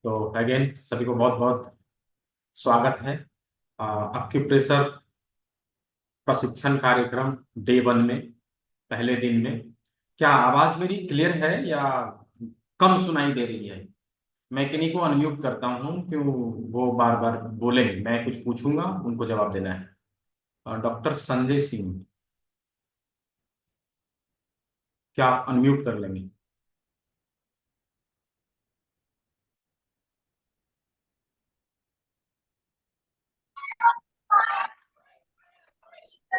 तो अगेन सभी को बहुत बहुत स्वागत है एक्यूप्रेशर प्रशिक्षण कार्यक्रम डे वन में, पहले दिन में। क्या आवाज मेरी क्लियर है या कम सुनाई दे रही है? मैं किन्हीं को अनम्यूट करता हूँ, क्यों वो बार बार बोलेंगे। मैं कुछ पूछूंगा, उनको जवाब देना है। डॉक्टर संजय सिंह, क्या आप अनम्यूट कर लेंगे?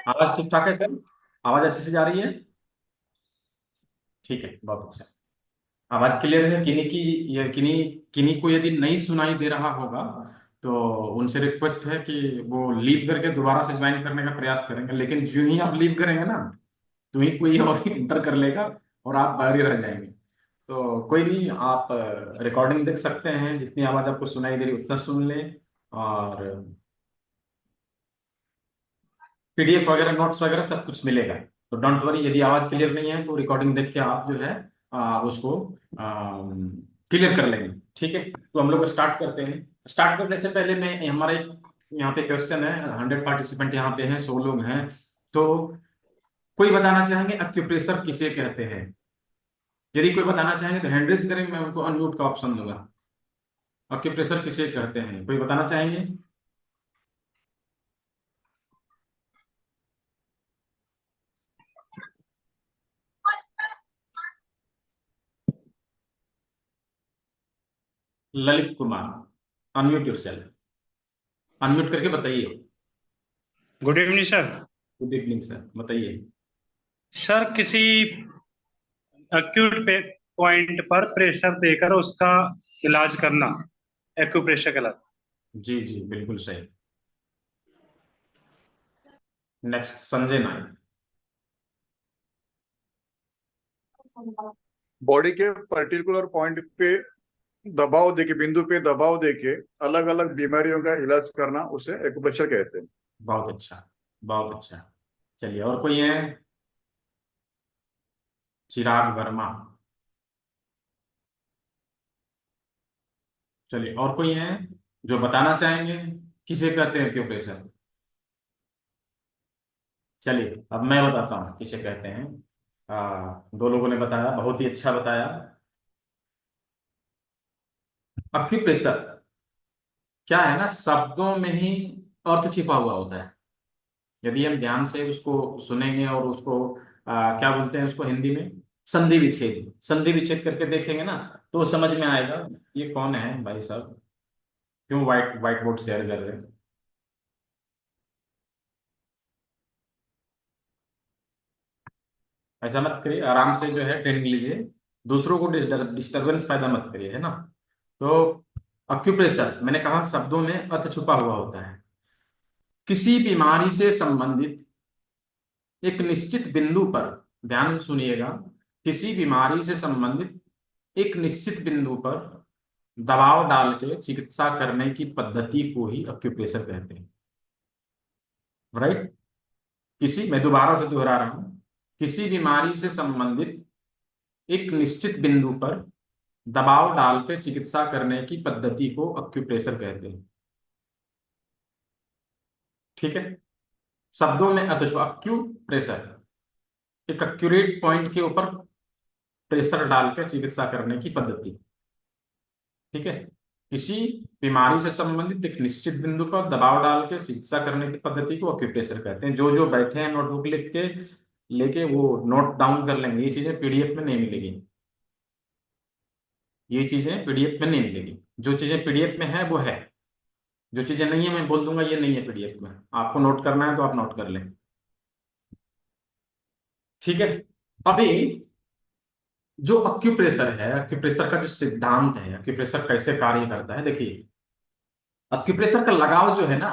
आवाज ठीक ठाक है सर? आवाज अच्छे से जा रही है? ठीक है, बहुत अच्छा। आवाज क्लियर है? किन्हीं की या किन्हीं किन्हीं को यदि नहीं सुनाई दे रहा होगा तो उनसे रिक्वेस्ट है कि वो लीव करके दोबारा से ज्वाइन करने का प्रयास करेंगे, लेकिन जो ही आप लीव करेंगे ना, तो ही कोई और इंटर कर लेगा और आप बाहर ही रह जाएंगे। तो कोई नहीं, आप रिकॉर्डिंग देख सकते हैं, जितनी आवाज आपको सुनाई दे रही उतना सुन लें। और पीडीएफ वगैरह, नोट्स वगैरह सब कुछ मिलेगा। तो डोंट वरी, यदि आवाज क्लियर नहीं है तो रिकॉर्डिंग देख के आप जो है उसको क्लियर कर लेंगे। ठीक है, तो हम लोग स्टार्ट करते हैं। स्टार्ट करने से पहले मैं, हमारा एक यहाँ पे क्वेश्चन है, 100 पार्टिसिपेंट यहाँ पे हैं, 100 लोग हैं। तो कोई बताना चाहेंगे एक्यूप्रेशर किसे कहते हैं? यदि कोई बताना चाहेंगे तो हैंड रेज करें, मैं उनको अनम्यूट का ऑप्शन दूंगा। एक्यूप्रेशर किसे कहते हैं, कोई बताना चाहेंगे? Lalit Kumar, unmute yourself, unmute करके बताइए। Good evening sir. Good evening sir, बताइए। सर किसी एक्यूट पे पॉइंट पर प्रेशर देकर उसका इलाज करना एक्यूप्रेशर कहलाता जी जी, बिल्कुल सही। नेक्स्ट, संजय नायक। बॉडी के पर्टिकुलर पॉइंट पे दबाव देके, बिंदु पे दबाव देके अलग अलग बीमारियों का इलाज करना उसे एक्यूप्रेशर कहते हैं। बहुत अच्छा, बहुत अच्छा। चलिए, और कोई है? चिराग वर्मा। चलिए, और कोई है जो बताना चाहेंगे किसे कहते हैं एक्यूप्रेशर? चलिए, अब मैं बताता हूँ किसे कहते हैं। दो लोगों ने बताया, बहुत ही अच्छा बताया। एक्यूप्रेशर क्या है ना, शब्दों में ही अर्थ छिपा हुआ होता है। यदि हम ध्यान से उसको सुनेंगे और उसको क्या बोलते हैं उसको हिंदी में, संधि विच्छेद, संधि विच्छेद करके देखेंगे ना, तो समझ में आएगा ये कौन है भाई साहब। क्यों व्हाइट व्हाइट बोर्ड शेयर कर रहे हैं? ऐसा मत करिए, आराम से जो है ट्रेनिंग लीजिए। दूसरों को डिस्टरबेंस पैदा मत करिए, है ना। तो अक्यूप्रेशर, मैंने कहा शब्दों में अर्थ छुपा हुआ होता है। किसी बीमारी से संबंधित एक निश्चित बिंदु पर, ध्यान से सुनिएगा, किसी बीमारी से संबंधित एक निश्चित बिंदु पर दबाव डाल के चिकित्सा करने की पद्धति को ही अक्यूप्रेशर कहते हैं। राइट। मैं दोबारा से दोहरा रहा हूं, किसी बीमारी से संबंधित एक निश्चित बिंदु पर दबाव डाल के चिकित्सा करने की पद्धति को अक्यूप्रेशर कहते हैं। ठीक है, शब्दों में अर्थ, जो अक्यूप्रेशर, एक एक्यूरेट पॉइंट के ऊपर प्रेशर डाल के चिकित्सा करने की पद्धति। ठीक है, किसी बीमारी से संबंधित एक निश्चित बिंदु पर दबाव डाल के चिकित्सा करने की पद्धति को ऑक्यूप्रेशर कहते हैं। जो जो बैठे हैं नोटबुक लिख के लेके वो नोट डाउन कर लेंगे, ये चीजें पीडीएफ में नहीं मिलेगी। ये चीजें पीडीएफ में नहीं मिलेगी। जो चीजें पीडीएफ में है वो है, जो चीजें नहीं है मैं बोल दूंगा ये नहीं है पीडीएफ में। आपको नोट करना है तो आप नोट कर लें। ठीक है, अभी जो अक्यूप्रेशर है, अक्यूप्रेशर का जो सिद्धांत है, अक्यूप्रेशर कैसे कार्य करता है, देखिए। अक्यूप्रेशर का लगाव जो है ना,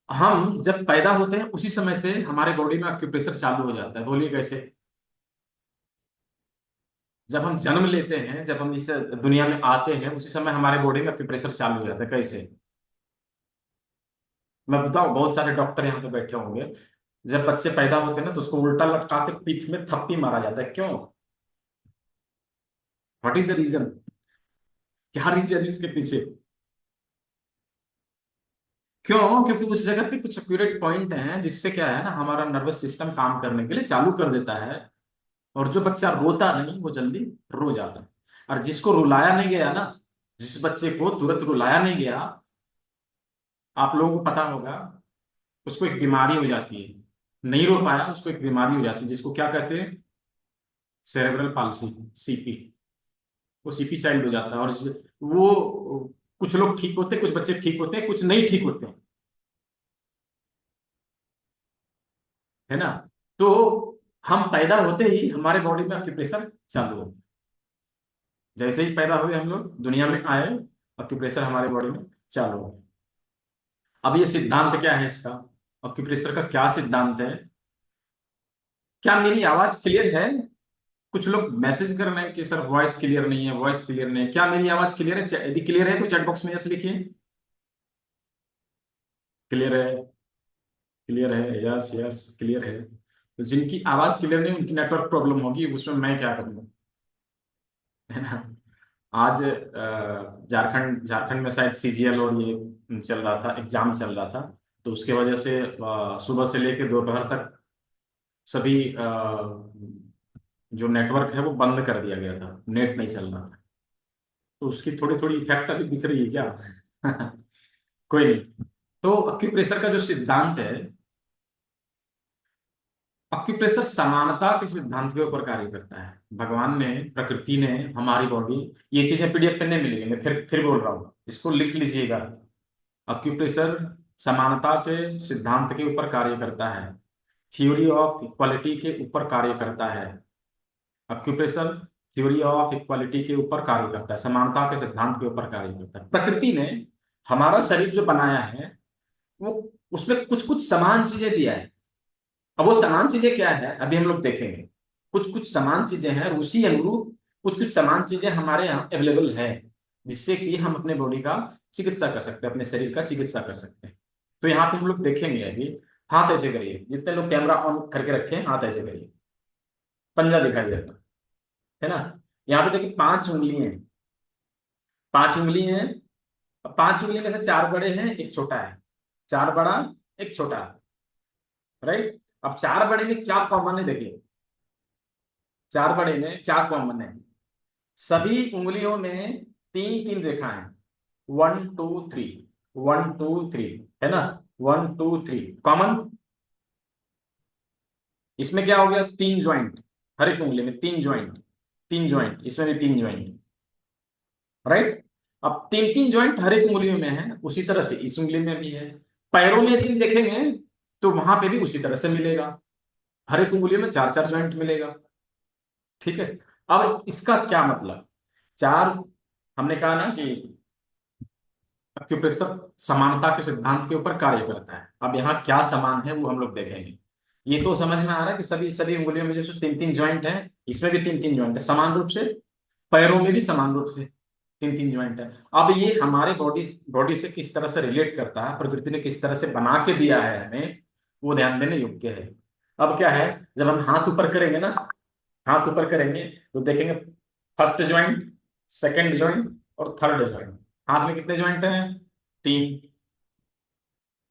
हम जब पैदा होते हैं उसी समय से हमारे बॉडी में एक्यूप्रेशर चालू हो जाता है। बोलिए कैसे? जब हम जन्म लेते हैं, जब हम इस दुनिया में आते हैं, उसी समय हमारे बॉडी में एक्यूप्रेशर चालू हो जाता है। कैसे? मैं बताऊं, बहुत सारे डॉक्टर यहाँ पे बैठे होंगे। जब बच्चे पैदा होते हैं ना, तो उसको उल्टा लटका के पीठ में थप्पी मारा जाता है। क्यों? What is the reason? क्या रीजन इसके पीछे? क्यों? क्योंकि उस जगह पे कुछ एक्यूरेट पॉइंट हैं जिससे क्या है ना, हमारा नर्वस सिस्टम काम करने के लिए चालू कर देता है। और जो बच्चा रोता नहीं वो जल्दी रो जाता है। और जिसको रुलाया नहीं गया ना, जिस बच्चे को तुरंत रुलाया नहीं गया, आप लोगों को पता होगा, उसको एक बीमारी हो जाती है। नहीं रो पाया, उसको एक बीमारी हो जाती है जिसको क्या कहते हैं, सेरेब्रल पाल्सी, सीपी। वो सीपी चाइल्ड हो जाता है। और वो कुछ लोग ठीक होते हैं, कुछ बच्चे ठीक होते हैं, कुछ नहीं ठीक होते हैं, है ना। तो हम पैदा होते ही हमारे बॉडी में एक्यूप्रेशर चालू हो, जैसे ही पैदा हुए हम लोग दुनिया में आए, एक्यूप्रेशर हमारे बॉडी में चालू हो। अब ये सिद्धांत क्या है इसका, एक्यूप्रेशर का क्या सिद्धांत है? क्या मेरी आवाज क्लियर है? कुछ लोग मैसेज कर रहे हैं कि सर वॉइस क्लियर नहीं है, वॉइस क्लियर नहीं है। क्या मेरी आवाज क्लियर है? यदि क्लियर है तो चैट बॉक्स में यस लिखिए। क्लियर है, क्लियर है, यस यस क्लियर है। तो जिनकी आवाज क्लियर नहीं, उनकी नेटवर्क प्रॉब्लम होगी, उसमें मैं क्या करूँगा, है ना। आज झारखंड झारखंड में शायद सीजीएल और ये चल रहा था, एग्जाम चल रहा था। तो उसके वजह से सुबह से लेकर दोपहर तक सभी जो नेटवर्क है वो बंद कर दिया गया था, नेट नहीं चल रहा था। तो उसकी थोड़ी थोड़ी इफेक्ट अभी दिख रही है क्या? कोई नहीं। तो एक्यूप्रेशर का जो सिद्धांत है, एक्यूप्रेशर समानता के सिद्धांत के ऊपर कार्य करता है। भगवान ने, प्रकृति ने हमारी बॉडी, ये चीजें पीडीएफ पे नहीं मिलेंगे, मैं फिर बोल रहा हूँ, इसको लिख लीजिएगा। एक्यूप्रेशर समानता के सिद्धांत के ऊपर कार्य करता है, थ्योरी ऑफ इक्वालिटी के ऊपर कार्य करता है। एक्यूप्रेशर थ्योरी ऑफ इक्वालिटी के ऊपर कार्य करता है, समानता के सिद्धांत के ऊपर कार्य करता है। प्रकृति ने हमारा शरीर जो बनाया है, वो उसमें कुछ कुछ समान चीजें दिया है। अब वो समान चीजें क्या है अभी हम लोग देखेंगे। कुछ कुछ समान चीजें हैं और उसी अनुरूप कुछ कुछ समान चीजें हमारे यहाँ अवेलेबल है, जिससे कि हम अपने बॉडी का चिकित्सा कर सकते हैं, अपने शरीर का चिकित्सा कर सकते हैं। तो यहाँ पे हम लोग देखेंगे अभी। हाथ ऐसे करिए, जितने लोग कैमरा ऑन करके रखे हैं हाथ ऐसे करिए, पंजा दिखाई देता है ना। यहाँ पे देखिए 5 उंगली हैं, 5 उंगली हैं। अब 5 उंगली में से 4 बड़े हैं, एक छोटा है। 4 बड़ा, एक छोटा, राइट। अब 4 बड़े में क्या कॉमन है देखिए, 4 बड़े में क्या कॉमन है? सभी उंगलियों में 3 3 रेखाएं, 1 2 3, 1 2 3, है ना। 1 2 3 कॉमन। इसमें क्या हो गया, 3 ज्वाइंट, हर एक उंगली में 3 ज्वाइंट, 3 ज्वाइंट, इसमें भी 3 ज्वाइंट, राइट। अब 3 3 ज्वाइंट हर एक उंगलियों में है, उसी तरह से इस उंगली में भी है। पैरों में यदि देखेंगे तो वहां पे भी उसी तरह से मिलेगा, हर एक उंगलियों में 4 4 ज्वाइंट मिलेगा। ठीक है। अब इसका क्या मतलब, चार, हमने कहा ना कि एक्यूप्रेशर समानता के सिद्धांत के ऊपर कार्य करता है। अब यहाँ क्या समान है वो हम लोग देखेंगे। ये तो समझ में आ रहा है कि सभी सभी उंगलियों में जैसे 3 3 ज्वाइंट है, इसमें भी 3 3 ज्वाइंट है समान रूप से। पैरों में भी समान रूप से 3 3 ज्वाइंट है। अब ये हमारे बॉडी बॉडी से किस तरह से रिलेट करता है, प्रकृति ने किस तरह से बना के दिया है हमें, वो ध्यान देने योग्य है। अब क्या है, जब हम हाथ ऊपर करेंगे ना, हाथ ऊपर करेंगे तो देखेंगे फर्स्ट ज्वाइंट, सेकंड ज्वाइंट और थर्ड ज्वाइंट। हाथ में कितने ज्वाइंट हैं? 3,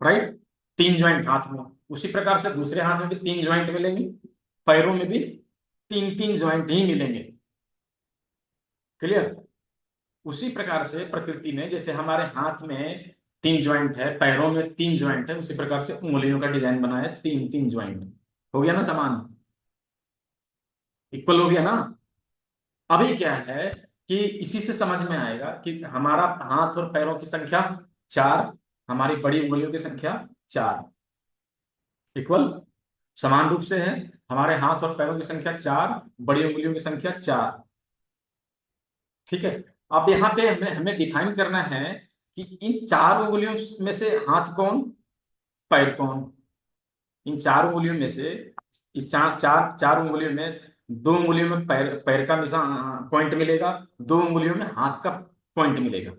राइट। 3 ज्वाइंट हाथ में। उसी प्रकार से दूसरे हाथ में भी 3 ज्वाइंट मिलेंगे, पैरों में भी 3 3 ज्वाइंट ही मिलेंगे। क्लियर। उसी प्रकार से प्रकृति ने, जैसे हमारे हाथ में 3 ज्वाइंट है, पैरों में 3 ज्वाइंट है, उसी प्रकार से उंगलियों का डिजाइन बनाया है, 3 3 ज्वाइंट। हो गया ना समान, इक्वल हो गया ना। अभी क्या है कि इसी से समझ में आएगा कि हमारा हाथ और पैरों की संख्या 4, हमारी बड़ी उंगलियों की संख्या 4, इक्वल, समान रूप से है। हमारे हाथ और पैरों की संख्या 4, बड़ी उंगलियों की संख्या 4। ठीक है। अब यहाँ पे हमें हमें डिफाइन करना है कि इन 4 उंगलियों में से हाथ कौन, पैर कौन। इन 4 उंगलियों में से, इस चार चार 4 उंगलियों में 2 उंगलियों में पैर पैर का निशान पॉइंट मिलेगा, 2 उंगलियों में हाथ का पॉइंट मिलेगा।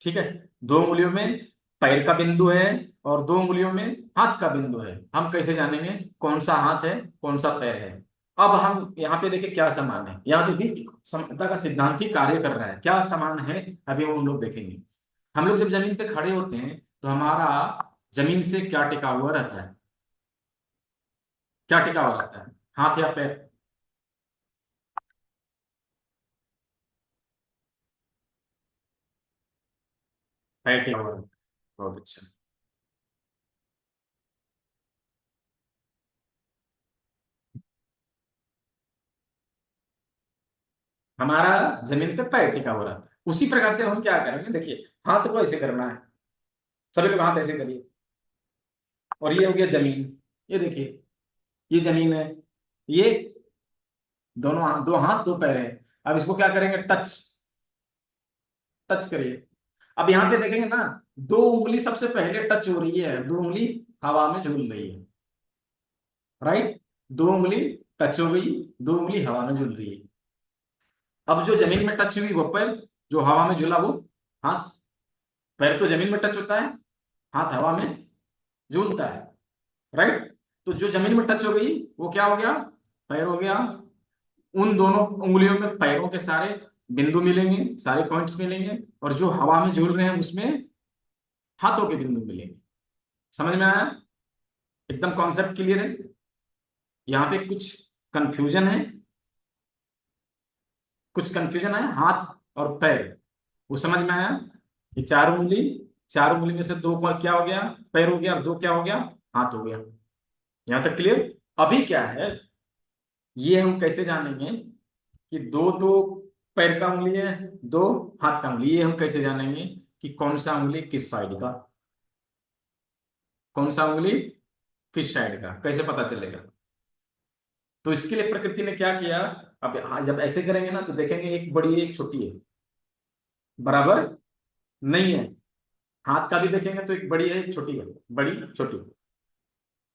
ठीक है। 2 उंगलियों में पैर का बिंदु है और 2 उंगलियों में हाथ का बिंदु है। हम कैसे जानेंगे कौन सा हाथ है कौन सा पैर है? अब हम यहाँ पे देखें क्या समान है, यहाँ पे भी समता का सिद्धांत ही कार्य कर रहा है। क्या समान है अभी वो हम लोग देखेंगे। हम लोग जब जमीन पे खड़े होते हैं तो हमारा जमीन से क्या टिका हुआ रहता है, क्या टिका हुआ रहता है, हाथ या पैर। पैर टिका हुआ रहता है। बहुत अच्छा। हमारा जमीन पे पैर टिका हुआ रहता है। उसी प्रकार से हम क्या करेंगे, देखिए हाथ को ऐसे करना है, सभी लोग हाथ ऐसे करिए, और ये हो गया जमीन। ये देखिए ये जमीन है, ये दोनों हाथ, दो हाथ दो पैर है। अब इसको क्या करेंगे, टच, टच करिए। अब यहाँ पे देखेंगे ना, दो उंगली सबसे पहले टच हो रही है, दो उंगली हवा में झूल रही है, राइट। दो उंगली टच हो गई, दो उंगली हवा में झूल रही है। अब जो जमीन में टच हुई वो पैर, जो हवा में झूला वो हाथ। पैर तो जमीन में टच होता है, हाथ हवा में झूलता है, राइट। तो जो जमीन में टच हो गई वो क्या हो गया, पैर हो गया। उन दोनों उंगलियों में पैरों के सारे बिंदु मिलेंगे, सारे पॉइंट्स मिलेंगे, और जो हवा में झूल रहे हैं उसमें हाथों के बिंदु मिलेंगे। समझ में आया, एकदम कॉन्सेप्ट क्लियर है। यहाँ पे कुछ कंफ्यूजन है, कुछ कंफ्यूजन है, हाथ और पैर वो समझ में आया कि चार उंगली, चार उंगली में से दो को क्या हो गया, पैर हो गया, और दो क्या हो गया, हाथ हो गया। यहां तक क्लियर। अभी क्या है, ये हम कैसे जानेंगे कि दो दो पैर का उंगली है, दो हाथ का उंगली, ये हम कैसे जानेंगे कि कौन सा उंगली किस साइड का, कौन सा उंगली किस साइड का, कैसे पता चलेगा। तो इसके लिए प्रकृति ने क्या किया, अब जब ऐसे करेंगे ना तो देखेंगे एक बड़ी है एक छोटी है, बराबर नहीं है। हाथ का भी देखेंगे तो एक बड़ी है एक छोटी है, बड़ी छोटी,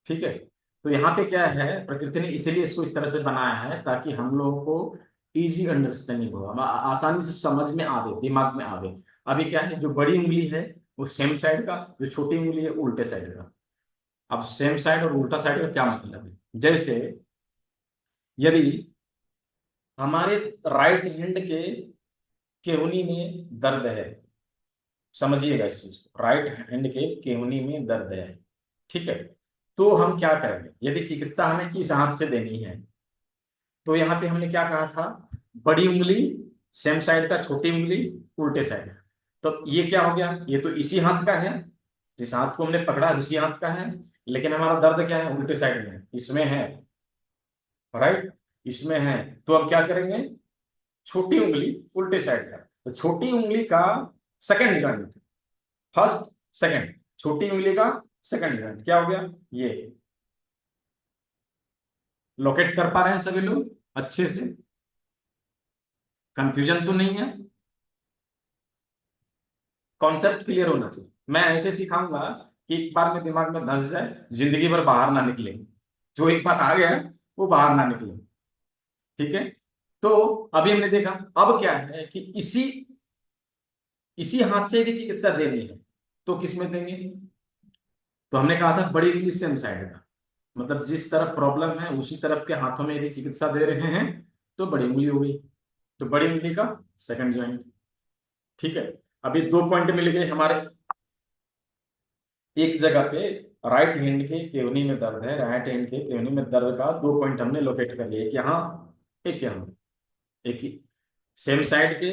ठीक है। तो यहाँ पे क्या है, प्रकृति ने इसीलिए इसको इस तरह से बनाया है ताकि हम लोगों को इजी अंडरस्टैंडिंग हो, आसानी से समझ में आवे, दिमाग में आवे। अभी क्या है, जो बड़ी उंगली है वो सेम साइड का, जो छोटी उंगली है उल्टे साइड का। अब सेम साइड और उल्टा साइड का क्या मतलब है, जैसे यदि हमारे राइट हैंड के केहूनी में दर्द है, समझिएगा इस चीज को, राइट हैंड के केहूनी में दर्द है, ठीक है। तो हम क्या करेंगे, यदि चिकित्सा हमें इस हाथ से देनी है तो यहाँ पे हमने क्या कहा था, बड़ी उंगली सेम साइड का, छोटी उंगली उल्टे साइड। तो ये क्या हो गया, ये तो इसी हाथ का है, जिस हाथ को हमने पकड़ा है उसी हाथ का है, लेकिन हमारा दर्द क्या है, उल्टे साइड में, इसमें है, राइट, इसमें है। तो अब क्या करेंगे, छोटी उंगली उल्टे साइड का, तो छोटी उंगली का सेकंड जॉइंट, फर्स्ट सेकंड, छोटी उंगली का सेकंड जॉइंट क्या हो गया, ये। लोकेट कर पा रहे हैं सभी लोग अच्छे से, कंफ्यूजन तो नहीं है, कॉन्सेप्ट क्लियर होना चाहिए। मैं ऐसे सिखाऊंगा कि एक बार में दिमाग में धंस जाए, जिंदगी भर बाहर ना निकले, जो एक बार आ गया वो बाहर ना निकले, ठीक है। तो अभी हमने देखा, अब क्या है कि इसी इसी हाथ से यदि चिकित्सा देनी है तो किस में देंगे। तो हमने कहा था बड़ी उंगली सेम साइड का, मतलब जिस तरफ प्रॉब्लम है उसी तरफ के हाथों में यदि चिकित्सा दे रहे हैं तो बड़ी उंगली हो गई, तो बड़ी उंगली का सेकंड ज्वाइंट, ठीक है। अभी दो पॉइंट मिल गए हमारे, एक जगह पे राइट हैंड के केवनी में दर्द है, राइट हैंड के केवनी में दर्द का दो पॉइंट हमने लोकेट कर लिए, एक यहाँ एक यहाँ, एक ही सेम साइड के,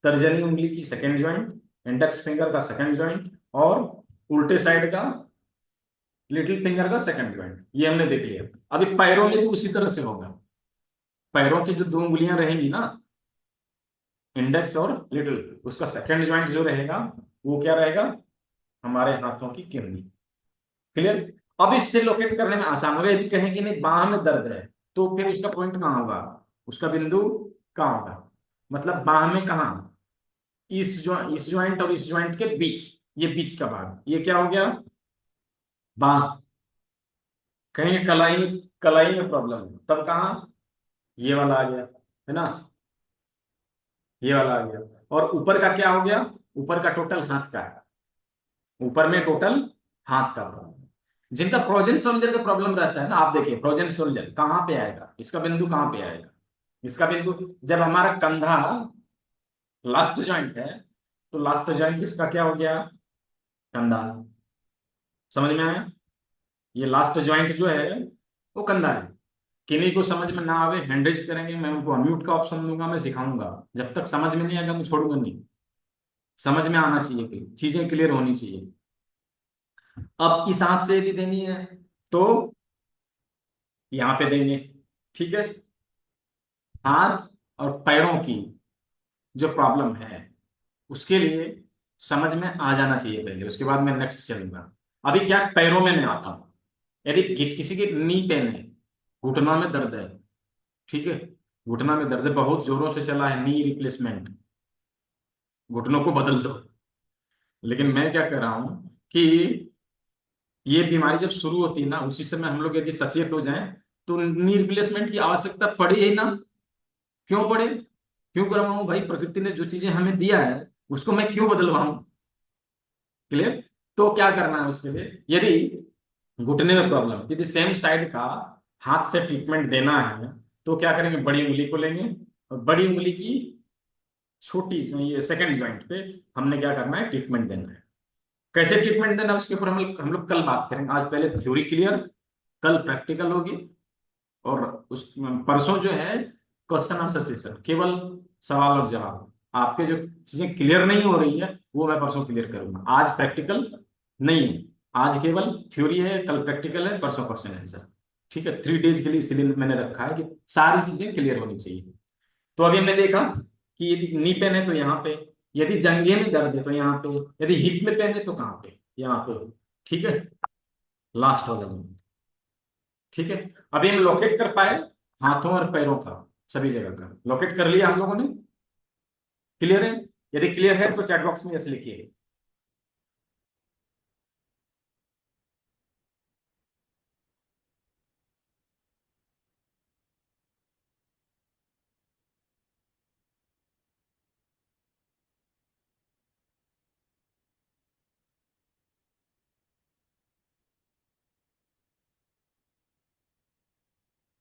तर्जनी उंगली की सेकंड ज्वाइंट, इंडेक्स फिंगर का सेकंड ज्वाइंट, और उल्टे साइड का लिटिल फिंगर का सेकंड ज्वाइंट, ये हमने देख लिया। अभी पैरों में भी उसी तरह से होगा, पैरों की जो दो उंगलियां रहेंगी ना, इंडेक्स और लिटिल, उसका सेकंड ज्वाइंट जो रहेगा वो क्या रहेगा, हमारे हाथों की किडनी। क्लियर। अब इससे लोकेट करने में आसान होगा, यदि कहें कि नहीं बाह में दर्द है तो फिर उसका पॉइंट कहाँ होगा, उसका बिंदु कहाँ होगा, मतलब बाह में कहाँ, इस ज्वाइंट और इस ज्वाइंट के बीच, ये बीच का भाग, ये क्या हो गया, बाह। कहेंगे कलाई, कलाई में प्रॉब्लम है तब कहाँ, ये वाला आ गया, है ना, ये वाला आ गया। और ऊपर का क्या हो गया, ऊपर का टोटल हाथ का है, ऊपर में टोटल हाथ का प्रॉब्लम। जिनका फ्रोजन सोल्जर का प्रॉब्लम रहता है ना, आप देखिए फ्रोजन सोल्जर कहाँ पे आएगा, इसका बिंदु कहाँ पे आएगा, इसका बिंदु जब हमारा कंधा लास्ट जॉइंट है, तो लास्ट जॉइंट इसका क्या हो गया, कंधा। समझ में आया? ये लास्ट जॉइंट जो है वो कंधा है। किन्हीं को समझ में ना आवे हैंड रेज करेंगे, मैं उनको अनम्यूट का ऑप्शन दूंगा, मैं सिखाऊंगा। जब तक समझ में नहीं आएगा मैं छोड़ूंगा नहीं। समझ में आना चाहिए कि चीजें क्लियर होनी चाहिए। अब इस हाथ से भी देनी है तो यहाँ पे देंगे, ठीक है। हाथ और पैरों की जो प्रॉब्लम है उसके लिए समझ में आ जाना चाहिए पहले, उसके बाद मैं नेक्स्ट चलूंगा। अभी क्या पैरों में मैं आता हूं। यदि किसी की नी पेन है, घुटना में दर्द है, ठीक है, घुटना में दर्द है, बहुत जोरों से चला है, नी रिप्लेसमेंट, घुटनों को बदल दो। लेकिन मैं क्या कर रहा हूं कि ये बीमारी जब शुरू होती है ना, उसी समय हम लोग यदि सचेत हो जाएं तो नी रिप्लेसमेंट की आवश्यकता पड़े ही ना। क्यों पड़े, क्यों करवाऊं भाई, प्रकृति ने जो चीजें हमें दिया है उसको मैं क्यों बदलवाऊं। क्लियर? तो क्या करना है उसके लिए, यदि घुटने में प्रॉब्लम, यदि सेम साइड का हाथ से ट्रीटमेंट देना है तो क्या करेंगे, बड़ी उंगली को लेंगे और बड़ी उंगली की छोटी, ये सेकंड जॉइंट पे हमने क्या करना है, ट्रीटमेंट देना है। कैसे ट्रीटमेंट देना है उसके ऊपर हम लोग कल बात करेंगे। आज पहले थ्योरी क्लियर, कल प्रैक्टिकल होगी। और उस परसों जो है क्वेश्चन आंसर सेशन, केवल सवाल और जवाब। आपके जो चीजें क्लियर नहीं हो रही है वो मैं परसों क्लियर करूंगा। आज प्रैक्टिकल नहीं है, आज केवल थ्योरी है, कल प्रैक्टिकल है, परसों क्वेश्चन आंसर। ठीक है, 3 डेज के लिए इसलिए मैंने रखा है कि सारी चीजें क्लियर होनी चाहिए। तो अभी हमने देखा कि यदि नी पेन है तो यहाँ पे, यदि जंघे में दर्द है तो यहाँ पे, यदि हिप में पेन है तो कहाँ पे, यहाँ पे। ठीक है, लास्ट वाला जोन। ठीक है, अभी हम लोकेट कर पाए हाथों और पैरों का, सभी जगह का लोकेट कर लिया हम लोगों ने। क्लियर है? यदि क्लियर है तो चैट बॉक्स में यस लिखिए।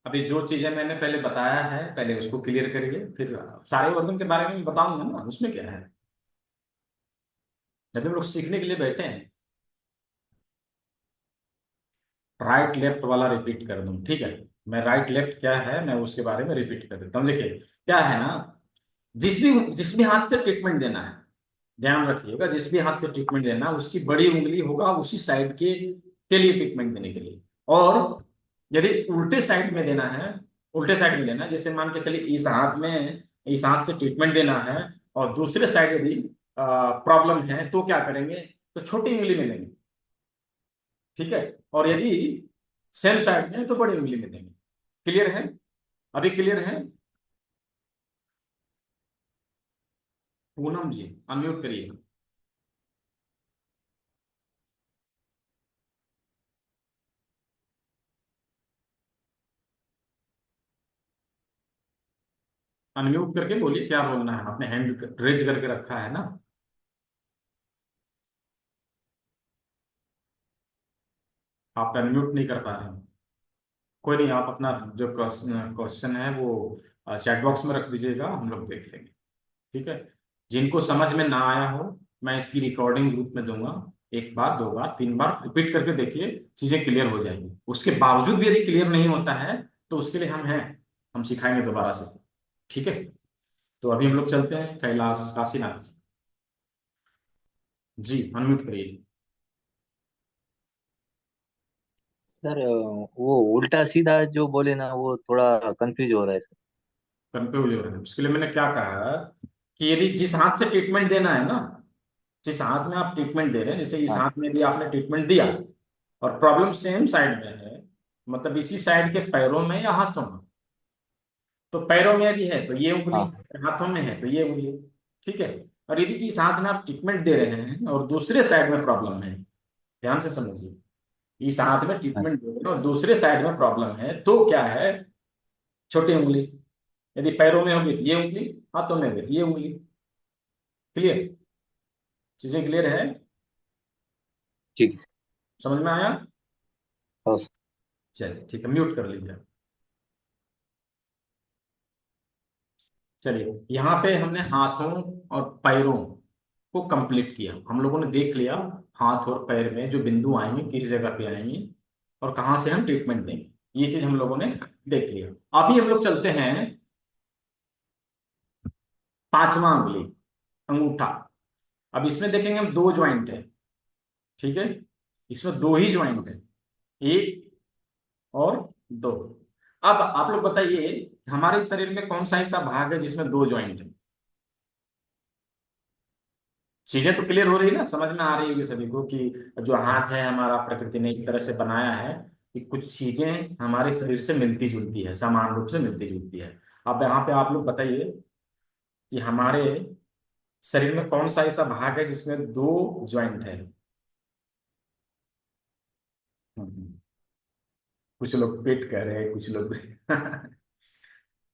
अभी जो चीजें मैंने पहले बताया है पहले उसको क्लियर करिए, फिर सारे ऑर्गन के बारे में बताऊंगा ना, उसमें क्या है। जब हम लोग सीखने के लिए बैठे हैं, राइट लेफ्ट वाला रिपीट कर दूं, ठीक है। मैं राइट लेफ्ट क्या है मैं उसके बारे में रिपीट कर देता हूँ। देखिए क्या है ना, जिस भी हाथ से ट्रीटमेंट देना है, ध्यान रखिएगा, जिस भी हाथ से ट्रीटमेंट देना है उसकी बड़ी उंगली होगा उसी साइड के लिए ट्रीटमेंट देने के लिए। और यदि उल्टे साइड में देना है, उल्टे साइड में देना है, जैसे मान के चलिए इस हाथ से ट्रीटमेंट देना है और दूसरे साइड यदि प्रॉब्लम है तो क्या करेंगे, तो छोटी उंगली में लेंगे। ठीक है, और यदि सेम साइड में है तो बड़ी उंगली में देंगे। क्लियर है? अभी क्लियर है? पूनम जी अनम्यूट करिए। अनम्यूट करके बोलिए क्या बोलना है, आपने हैंड रेज करके रखा है ना। आप अनम्यूट नहीं कर पा रहे हैं। कोई नहीं, आप अपना जो क्वेश्चन है वो चैट बॉक्स में रख दीजिएगा, हम लोग देख लेंगे। ठीक है, जिनको समझ में ना आया हो मैं इसकी रिकॉर्डिंग ग्रुप में दूंगा। एक बार, दो बार, तीन बार रिपीट करके देखिए, चीजें क्लियर हो जाएंगी। उसके बावजूद भी यदि क्लियर नहीं होता है तो उसके लिए हम हैं, हम सिखाएंगे दोबारा से। ठीक है, तो अभी हम लोग चलते हैं कैलाश काशीनाथ जी, अनम्यूट करिए। सर वो उल्टा सीधा जो बोले ना वो थोड़ा कंफ्यूज हो रहा है सर। कंफ्यूज हो रहे हैं, उसके लिए मैंने क्या कहा कि यदि जिस हाथ से ट्रीटमेंट देना है ना, जिस हाथ में आप ट्रीटमेंट दे रहे हैं, जैसे इस हाँ हाथ में भी आपने ट्रीटमेंट दिया और प्रॉब्लम सेम साइड में है, मतलब इसी साइड के पैरों में या हाथों में, तो पैरों में यदि है तो ये उंगली, हाँ हाथों में है तो ये उंगली। ठीक है, और यदि इस हाथ में आप ट्रीटमेंट दे रहे हैं और दूसरे साइड में प्रॉब्लम है, ध्यान से समझिए, इस हाथ में हाँ ट्रीटमेंट दे रहे हैं और दूसरे साइड में प्रॉब्लम है तो क्या है, छोटी उंगली। यदि पैरों में होगी तो ये उंगली, हाथों में होगी तो ये उंगली। क्लियर? चीजें क्लियर है? ठीक है। समझ में आया? हाँ चलिए ठीक है, म्यूट कर लीजिए। चलिए, यहाँ पे हमने हाथों और पैरों को कंप्लीट किया, हम लोगों ने देख लिया हाथ और पैर में जो बिंदु आएंगे किस जगह पे आएंगे और कहाँ से हम ट्रीटमेंट देंगे, ये चीज हम लोगों ने देख लिया। अभी हम लोग चलते हैं पांचवा अंगुली, अंगूठा। अब इसमें देखेंगे हम दो ज्वाइंट है, ठीक है, इसमें दो ही ज्वाइंट है, एक और दो। अब आप लोग बताइए हमारे शरीर में कौन सा ऐसा भाग है जिसमें दो ज्वाइंट है? चीजें तो क्लियर हो रही है ना, समझ में आ रही होगी सभी को कि जो हाथ है हमारा प्रकृति ने इस तरह से बनाया है कि कुछ चीजें हमारे शरीर से मिलती जुलती है, समान रूप से मिलती जुलती है। अब यहाँ पे आप लोग बताइए कि हमारे शरीर में कौन सा ऐसा भाग है जिसमें दो ज्वाइंट है? हम्म, कुछ लोग पेट कह रहे हैं, कुछ लोग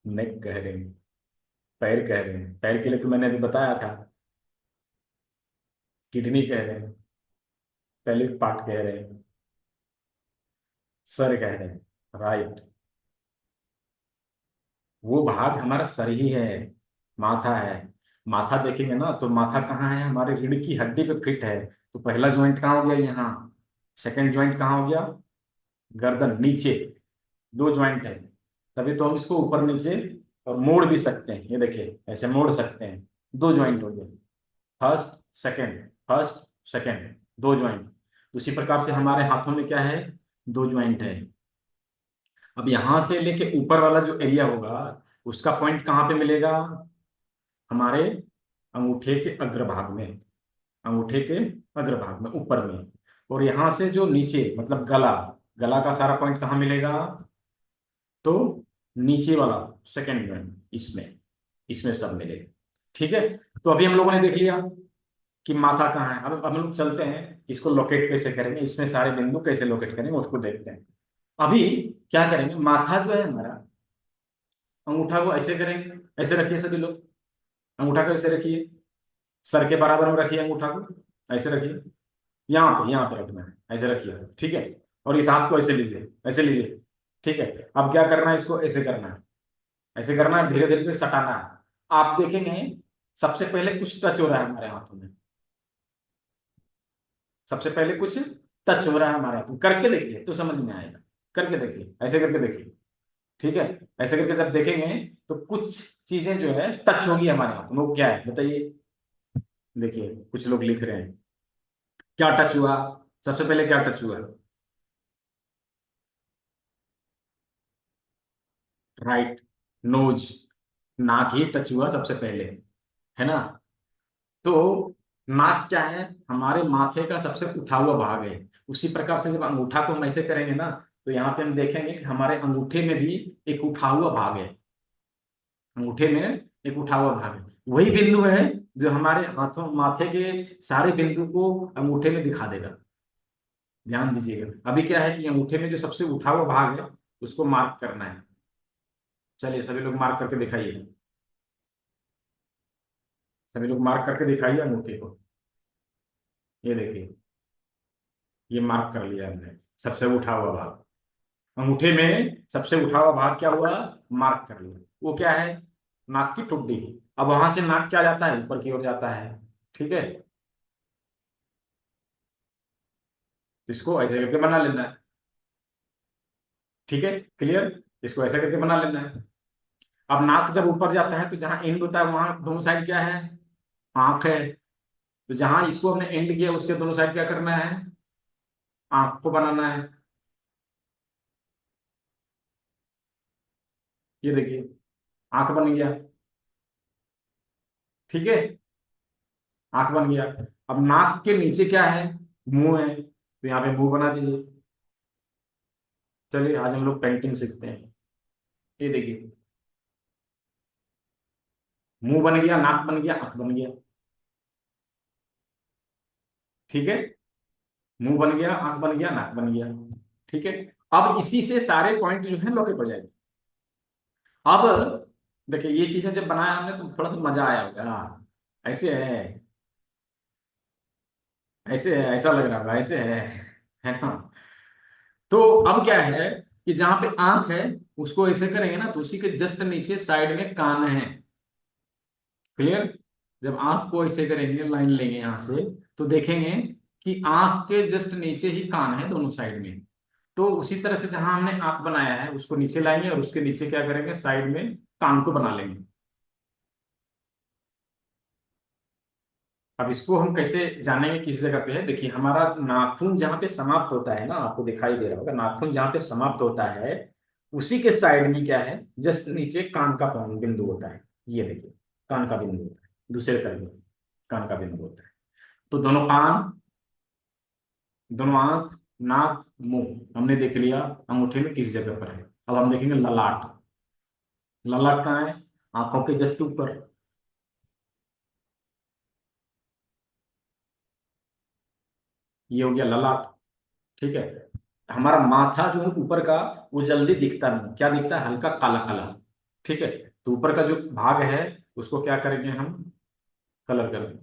नेक कह रहे हैं, पैर कह रहे हैं, पैर के लिए तो मैंने अभी बताया था, किडनी कह रहे हैं, पहले पार्ट कह रहे हैं, सर कह रहे हैं, राइट। वो भाग हमारा सर ही है, माथा है। माथा देखेंगे ना तो माथा कहाँ है, हमारे रीढ़ की हड्डी पे फिट है। तो पहला ज्वाइंट कहाँ हो गया, यहाँ। सेकंड ज्वाइंट कहाँ हो गया, गर्दन नीचे। दो ज्वाइंट है, तभी तो हम इसको ऊपर नीचे और मोड़ भी सकते हैं, ये देखिए ऐसे मोड़ सकते हैं। दो ज्वाइंट हो गए, फर्स्ट सेकंड, फर्स्ट सेकंड, दो ज्वाइंट। उसी प्रकार से हमारे हाथों में क्या है, दो ज्वाइंट है। अब यहां से लेके ऊपर वाला जो एरिया होगा उसका पॉइंट कहाँ पे मिलेगा, हमारे अंगूठे के अग्रभाग में, अंगूठे के अग्रभाग में ऊपर में। और यहां से जो नीचे मतलब गला, गला का सारा पॉइंट कहाँ मिलेगा, तो नीचे वाला सेकंड में, इसमें, इसमें सब मिलेगा। ठीक है, तो अभी हम लोगों ने देख लिया कि माथा कहाँ है। अब हम लोग चलते हैं इसको लोकेट कैसे करेंगे, इसमें सारे बिंदु कैसे लोकेट करेंगे उसको देखते हैं। अभी क्या करेंगे, माथा जो है हमारा, अंगूठा को ऐसे करेंगे, ऐसे रखिए सभी लोग, अंगूठा को ऐसे रखिए, सर के बराबर में रखिए अंगूठा को, ऐसे रखिए, यहाँ पे रखना है, ऐसे रखिए, ठीक है। और इस हाथ को ऐसे लीजिए, ऐसे लीजिए, ठीक है। अब क्या करना है, इसको ऐसे करना है, ऐसे करना है, धीरे धीरे सटाना है। आप देखेंगे सबसे पहले कुछ टच हो रहा है हमारे हाथों में, सबसे पहले कुछ टच हो रहा है हमारे हाथ में, करके देखिए तो समझ में आएगा। करके देखिए, ऐसे करके देखिए, ठीक है। ऐसे करके जब देखेंगे तो कुछ चीजें जो है टच होगी हमारे हाथ में, वो क्या है बताइए। देखिए कुछ लोग लिख रहे हैं, क्या टच हुआ, सबसे पहले क्या टच हुआ, राइट, नोज, नाक ही टच हुआ सबसे पहले, है ना। तो नाक क्या है, हमारे माथे का सबसे उठा हुआ भाग है। उसी प्रकार से जब अंगूठा को हम ऐसे करेंगे ना तो यहाँ पे हम देखेंगे कि हमारे अंगूठे में भी एक उठा हुआ भाग है, अंगूठे में एक उठा हुआ भाग है। वही बिंदु है जो हमारे हाथों माथे के सारे बिंदु को अंगूठे में दिखा देगा। ध्यान दीजिएगा, अभी क्या है कि अंगूठे में जो सबसे उठा हुआ भाग है उसको मार्क करना है। चलिए सभी लोग मार्क करके दिखाइए, सभी लोग मार्क करके दिखाइए अंगूठे को। ये देखिए, ये मार्क कर लिया हमने, सबसे उठा हुआ भाग, अंगूठे में सबसे उठा हुआ भाग क्या हुआ, मार्क कर लिया। वो क्या है, नाक की ठुड्डी। अब वहां से नाक क्या जाता है, ऊपर की ओर जाता है, ठीक है। इसको ऐसे करके बना लेना है, ठीक है, क्लियर। इसको ऐसे करके बना लेना है। अब नाक जब ऊपर जाता है तो जहां एंड होता है वहां दोनों साइड क्या है, आंख है। तो जहां इसको हमने एंड किया उसके दोनों साइड क्या करना है, आंख को बनाना है। ये देखिए, आंख बन गया, ठीक है, आंख बन गया। अब नाक के नीचे क्या है, मुंह है, तो यहाँ पे मुंह बना दीजिए। चलिए आज हम लोग पेंटिंग सीखते हैं। ये देखिए, मुंह बन गया, नाक बन गया, आंख बन गया, ठीक है। मुंह बन गया, आंख बन गया, नाक बन गया, ठीक है। अब इसी से सारे पॉइंट जो है लोकेट हो जाएंगे। अब देखिए ये चीजें जब बनाया हमने तो थोड़ा सा मजा आया होगा, हाँ, ऐसे है, ऐसे है, ऐसा लग रहा होगा, ऐसे है ना। तो अब क्या है कि जहां पे आंख है उसको ऐसे करेंगे ना, तो उसी के जस्ट नीचे साइड में कान है। क्लियर? जब आंख को ऐसे करेंगे, लाइन लेंगे यहां से, तो देखेंगे कि आंख के जस्ट नीचे ही कान है दोनों साइड में। तो उसी तरह से जहां हमने आंख बनाया है उसको नीचे लाएंगे और उसके नीचे क्या करेंगे, साइड में कान को बना लेंगे। अब इसको हम कैसे जानेंगे किस जगह पे है? देखिए, हमारा नाखून जहां पे समाप्त होता है ना, आपको दिखाई दे रहा होगा, नाखून जहां पे समाप्त होता है उसी के साइड में क्या है, जस्ट नीचे कान का बिंदु होता है। ये देखिए, कान का बिंदु होता है, दूसरे तरफ में कान का बिंदु होता है। तो दोनों कान, दोनों आंख, नाक, मुंह हमने देख लिया अंगूठे में किस जगह पर है। अब हम देखेंगे ललाट। ललाट कहाँ है? आंखों के जस्ट ऊपर। ये हो गया ललाट। ठीक है। हमारा माथा जो है ऊपर का, वो जल्दी दिखता नहीं। क्या दिखता है? हल्का काला काला। ठीक है। तो ऊपर का जो भाग है उसको क्या करेंगे हम, कलर करेंगे।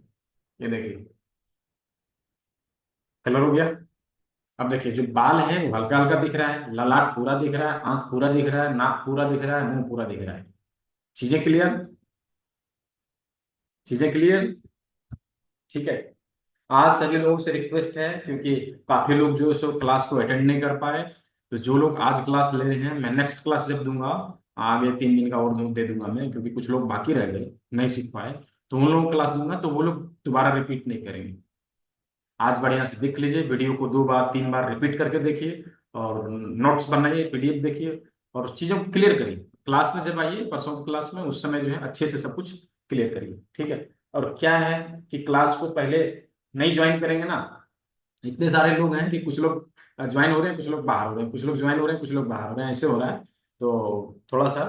ये देखिए, कलर हो गया। अब देखिए, जो बाल है वो हल्का हल्का दिख रहा है, ललाट पूरा दिख रहा है, आंख पूरा दिख रहा है, नाक पूरा दिख रहा है, मुंह पूरा दिख रहा है। चीजें क्लियर? चीजें क्लियर? ठीक है। आज सभी लोगों से रिक्वेस्ट है, क्योंकि काफी लोग जो है सो क्लास को अटेंड नहीं कर पाए, तो जो लोग आज क्लास ले रहे हैं, मैं नेक्स्ट क्लास जब दूंगा, आगे 3 दिन का और दे दूंगा मैं, क्योंकि कुछ लोग बाकी रह गए, नहीं सीख पाए, तो उन लोगों को क्लास दूंगा, तो वो लोग दोबारा रिपीट नहीं करेंगे। आज बढ़िया से देख लीजिए, वीडियो को 2 बार 3 बार रिपीट करके देखिए, और नोट्स बनाइए, पीडीएफ देखिए, और चीज़ों को क्लियर करिए। क्लास में जब आइए परसों की क्लास में, उस समय जो है अच्छे से सब कुछ क्लियर करिए। ठीक है। और क्या है कि क्लास को पहले नहीं ज्वाइन करेंगे ना, इतने सारे लोग हैं कि कुछ लोग ज्वाइन हो रहे हैं, कुछ लोग बाहर हो रहे हैं, कुछ लोग ज्वाइन हो रहे हैं, कुछ लोग बाहर हो रहे हैं, ऐसे हो रहा है। तो थोड़ा सा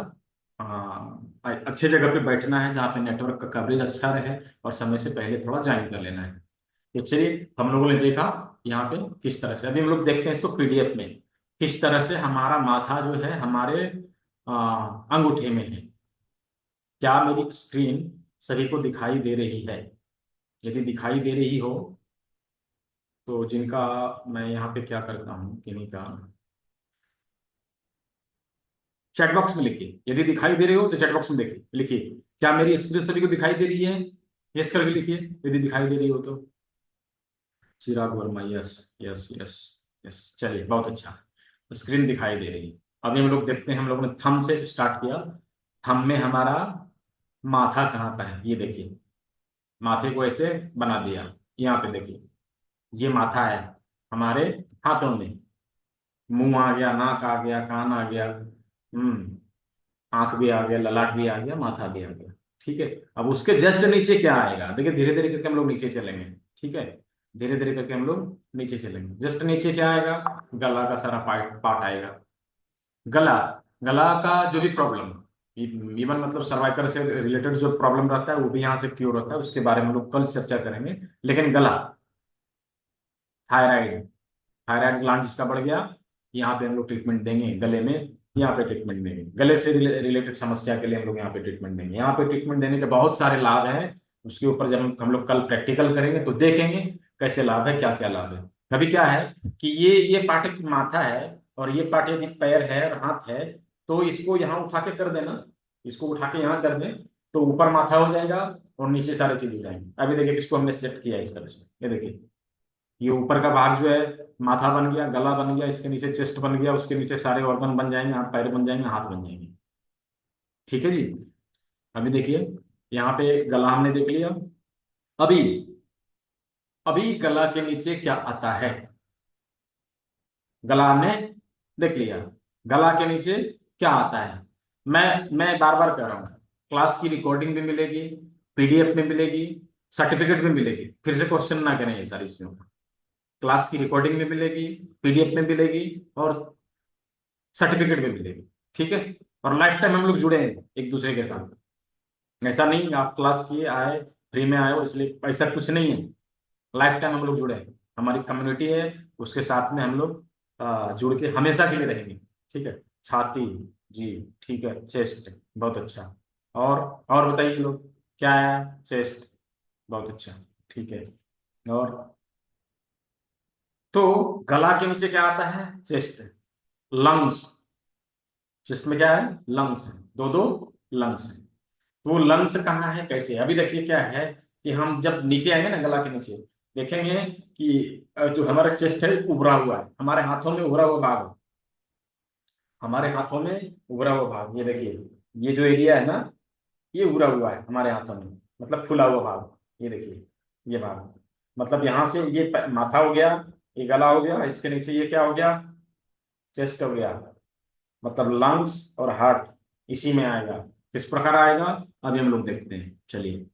अच्छे जगह पे बैठना है जहाँ पे नेटवर्क का कवरेज अच्छा रहे, और समय से पहले थोड़ा ज्वाइन कर लेना है। तो चलिए, हम लोगों ने देखा यहाँ पे किस तरह से, अभी हम लोग देखते हैं इसको पीडीएफ में, किस तरह से हमारा माथा जो है हमारे अंगूठे में है। क्या मेरी स्क्रीन सभी को दिखाई दे रही है? यदि दिखाई दे रही हो तो जिनका, मैं यहाँ पे क्या करता हूँ, किन्हीं का चैट बॉक्स में लिखिए। यदि दिखाई दे रही हो तो चैट बॉक्स में देखिए, लिखिए क्या मेरी स्क्रीन सभी को दिखाई दे रही है? यस करके लिखिए यदि दिखाई दे रही हो तो। Chirag Verma, yes yes yes yes, चलिए बहुत अच्छा, स्क्रीन दिखाई दे रही है। अभी हम लोग देखते हैं, हम लोगों ने थंब से स्टार्ट किया। थंब में हमारा माथा कहाँ पर है, ये देखिए, माथे को ऐसे बना दिया। यहाँ पे देखिए, ये माथा है हमारे हाथों में। मुंह आ गया, नाक आ गया, कान आ गया, आंख भी आ गया, ललाट भी आ गया, माथा भी आ गया। ठीक है। अब उसके जस्ट नीचे क्या आएगा, देखिए धीरे धीरे करके हम लोग नीचे चलेंगे। ठीक है। धीरे धीरे करके हम लोग नीचे चलेंगे। जस्ट नीचे क्या आएगा? गला का सारा पार्ट पार्ट आएगा। गला, गला का जो भी प्रॉब्लम, इवन मतलब सर्वाइकल से रिलेटेड जो प्रॉब्लम रहता है वो भी यहाँ से क्योर होता है, उसके बारे में हम लोग कल चर्चा करेंगे। लेकिन गला, थायराइड, थायराइड ग्लैंड जिसका बढ़ गया, यहाँ पे हम लोग ट्रीटमेंट देंगे गले में। यहाँ पे ट्रीटमेंट देंगे गले से रिलेटेड समस्या के लिए, हम लोग यहाँ पे ट्रीटमेंट देंगे। यहाँ पे ट्रीटमेंट देने के बहुत सारे लाभ हैं। उसके ऊपर जब हम लोग कल प्रैक्टिकल करेंगे तो देखेंगे कैसे लाभ है, क्या क्या लाभ है। अभी क्या है कि ये पार्ट एक माथा है, और ये पार्ट यदि पैर है और हाथ है, तो इसको यहाँ उठा के कर देना, इसको उठा के यहाँ कर दें, तो ऊपर माथा हो जाएगा और नीचे सारी चीज हो जाएंगी। अभी देखिए किसको हमने सेट किया इस तरह से, ये देखिए, ये ऊपर का भाग जो है माथा बन गया, गला बन गया, इसके नीचे चेस्ट बन गया, उसके नीचे सारे ऑर्गन बन जाएंगे, हाथ पैर बन जाएंगे, हाथ बन जाएंगे। ठीक है जी। अभी देखिए, यहाँ पे गला हमने देख लिया। अभी, अभी गला के नीचे क्या आता है? गला हमने देख लिया। गला के नीचे क्या आता है? मैं बार बार कह रहा हूँ, क्लास की रिकॉर्डिंग भी मिलेगी, पीडीएफ में मिलेगी, सर्टिफिकेट भी मिलेगी। फिर से क्वेश्चन ना करें ये सारी चीजों का। क्लास की रिकॉर्डिंग में मिलेगी, पीडीएफ में मिलेगी, और सर्टिफिकेट भी मिलेगी। ठीक है। और लाइफ टाइम हम लोग जुड़े हैं एक दूसरे के साथ। ऐसा नहीं आप क्लास किए आए, फ्री में आए हो इसलिए, ऐसा कुछ नहीं है। लाइफ टाइम हम लोग जुड़े हैं, हमारी कम्युनिटी है, उसके साथ में हम लोग जुड़ के हमेशा के लिए रहेंगे। ठीक है। छाती, जी, ठीक है, चेस्ट, बहुत अच्छा। और बताइए लोग, क्या है? चेस्ट, बहुत अच्छा, ठीक है। और तो गला के नीचे क्या आता है? Chest, lungs. चेस्ट में क्या है? लंग्स है, दो दो लंग्स है। तो वो लंग्स कहाँ है, कैसे? अभी देखिए क्या है कि हम जब नीचे आएंगे ना, गला के नीचे देखेंगे कि जो हमारा चेस्ट है उभरा हुआ है, हमारे हाथों में उभरा हुआ भाग, हमारे हाथों में उभरा हुआ भाग, ये देखिए, ये जो एरिया है ना, ये उभरा हुआ है हमारे हाथों में, मतलब फुला हुआ भाग, ये देखिए, ये भाग, मतलब यहाँ से ये माथा हो गया, ये गला हो गया, इसके नीचे ये क्या हो गया? चेस्ट हो गया। मतलब लंग्स और हार्ट इसी में आएगा। किस प्रकार आएगा, अभी हम लोग देखते हैं, चलिए।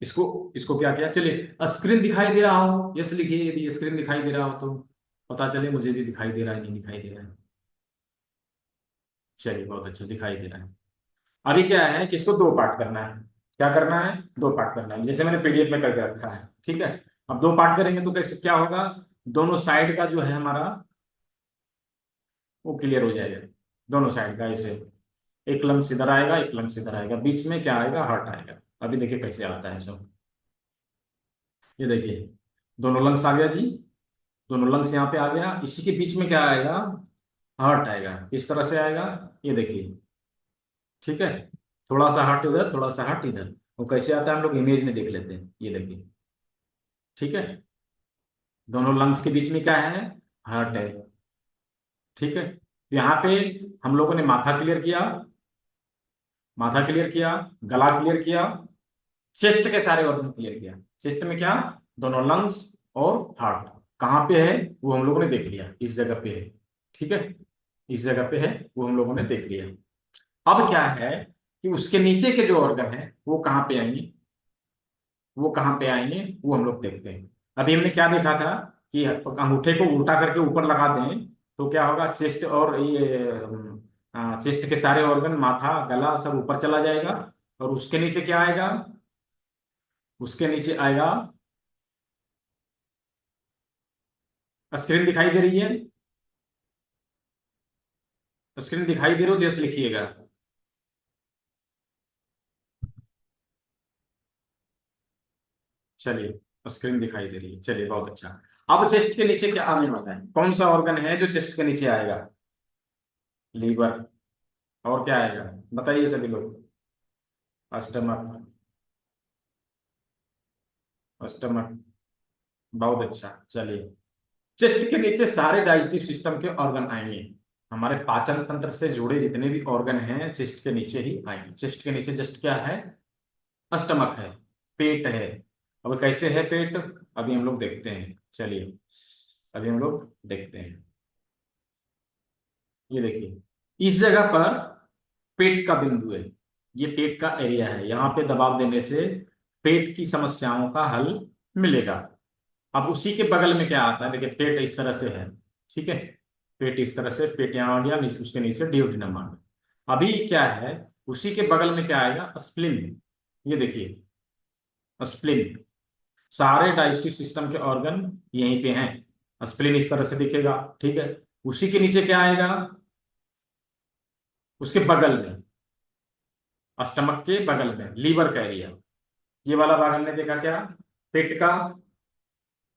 इसको इसको क्या किया, चलिए स्क्रीन दिखाई दे रहा हो, यस लिखिए यदि स्क्रीन दिखाई दे रहा हो तो, पता चले मुझे भी दिखाई दे रहा है नहीं दिखाई दे रहा है। चलिए बहुत अच्छा दिखाई दे रहा है। अभी क्या है कि इसको दो पार्ट करना है। क्या करना है? दो पार्ट करना है, जैसे मैंने पीडीएफ में करके रखा है, ठीक है। अब दो पार्ट करेंगे तो कैसे क्या होगा, दोनों साइड का जो है हमारा वो क्लियर हो जाएगा, दोनों साइड का ऐसे, एक लंग्स इधर आएगा, एक लंग्स इधर आएगा, बीच में क्या आएगा? हार्ट आएगा। अभी देखिए कैसे आता है सब, ये देखिए, दोनों लंग्स आ गया जी, दोनों लंग्स यहाँ पे आ गया, इसी के बीच में क्या आएगा? हार्ट आएगा। किस तरह से आएगा, ये देखिए, ठीक है। थोड़ा सा हार्ट इधर, थोड़ा सा हार्ट इधर, वो कैसे आता है हम लोग इमेज में देख लेते हैं, ये देखिए, ठीक है। दोनों लंग्स के बीच में क्या है? हार्ट है, ठीक है। तो यहाँ पे हम लोगों ने माथा क्लियर किया, माथा क्लियर किया, गला क्लियर किया, चेस्ट के सारे ऑर्गन क्लियर किया। चेस्ट में क्या? दोनों लंग्स और हार्ट कहाँ पे है वो हम लोगों ने देख लिया, इस जगह पे है, ठीक है, इस जगह पे है, वो हम लोगों ने देख लिया। अब क्या है कि उसके नीचे के जो ऑर्गन है वो कहाँ पे आएंगे, वो कहाँ पे आएंगे वो हम लोग देखते हैं। अभी हमने क्या देखा था कि अंगूठे को उल्टा करके ऊपर लगा दें तो क्या होगा, चेस्ट और ये चेस्ट के सारे ऑर्गन, माथा गला सब ऊपर चला जाएगा, और उसके नीचे क्या आएगा? उसके नीचे आएगा, स्क्रीन दिखाई दे रही है? स्क्रीन दिखाई दे रही हो तो यस लिखिएगा। चलिए, स्क्रीन दिखाई दे रही है, चलिए बहुत अच्छा। अब चेस्ट के नीचे क्या आने वाला है, कौन सा ऑर्गन है जो चेस्ट के नीचे आएगा? लीवर। और क्या आएगा, बताइए सभी लोग? स्टमक, स्टमक, बहुत अच्छा। चलिए, चेस्ट के नीचे सारे डाइजेस्टिव सिस्टम के ऑर्गन आएंगे, हमारे पाचन तंत्र से जुड़े जितने भी ऑर्गन हैं चेस्ट के नीचे ही आएंगे। चेस्ट के नीचे जस्ट क्या है? स्टमक है, पेट है। अब कैसे है पेट, अभी हम लोग देखते हैं, चलिए अभी हम लोग देखते हैं। ये देखिए, इस जगह पर पेट का बिंदु है, ये पेट का एरिया है, यहाँ पे दबाव देने से पेट की समस्याओं का हल मिलेगा। अब उसी के बगल में क्या आता है, देखिए पेट इस तरह से है, ठीक है, पेट इस तरह से, पेट यहाँ आ गया, उसके नीचे डियोडिनम आ गया। अभी क्या है, उसी के बगल में क्या आएगा? स्प्लीन। ये देखिए स्प्लीन, सारे डाइजेस्टिव सिस्टम के ऑर्गन यहीं पे हैं, स्प्लीन इस तरह से दिखेगा, ठीक है। उसी के नीचे क्या आएगा? उसके बगल में, स्टमक के बगल में लीवर का एरिया, ये वाला भाग हमने देखा क्या? पेट का,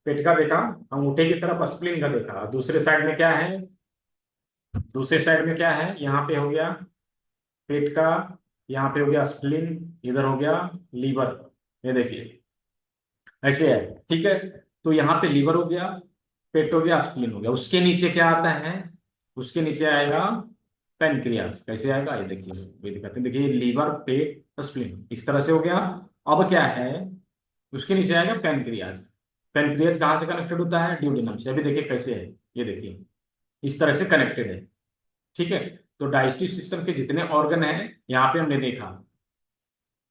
पेट का देखा, अंगूठे की तरफ स्प्लीन का देखा, दूसरे साइड में क्या है? दूसरे साइड में क्या है, यहाँ पे हो गया पेट का, यहाँ पे हो गया स्प्लीन, इधर हो गया लीवर, ये देखिए ऐसे है, ठीक है। तो यहाँ पे लीवर हो गया, पेट हो गया, स्प्लीन हो गया, उसके नीचे क्या आता है? उसके नीचे आएगा पेनक्रियास। कैसे आएगा, ये देखिए, ये दिखाते हैं, देखिए लीवर पेट स्प्लीन इस तरह से हो गया। अब क्या है, उसके नीचे आएगा पेनक्रियाज। पेनक्रियाज कहाँ से कनेक्टेड होता है? ड्यूडेनम से। अभी देखिए कैसे है, ये देखिए इस तरह से कनेक्टेड है, ठीक है। तो डाइजेस्टिव सिस्टम के जितने ऑर्गन हैं यहाँ पे हमने देखा,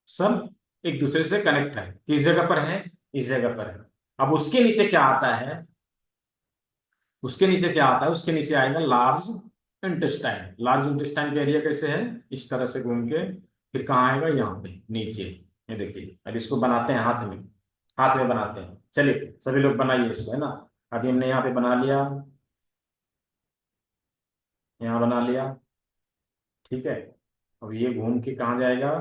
सब एक दूसरे से कनेक्ट है। किस जगह पर है? इस जगह पर है। अब उसके नीचे क्या आता है? उसके नीचे क्या आता है? उसके नीचे आएगा लार्ज इंटेस्टाइन। लार्ज इंटेस्टाइन का एरिया कैसे है? इस तरह से घूम के फिर कहाँ आएगा? यहाँ पे नीचे, ये देखिए। अब इसको बनाते हैं हाथ में, हाथ में बनाते हैं, चलिए सभी लोग बनाइए इसको, है ना। अभी हमने यहाँ पे बना लिया, यहाँ बना लिया, ठीक है। अब ये घूम के कहाँ जाएगा?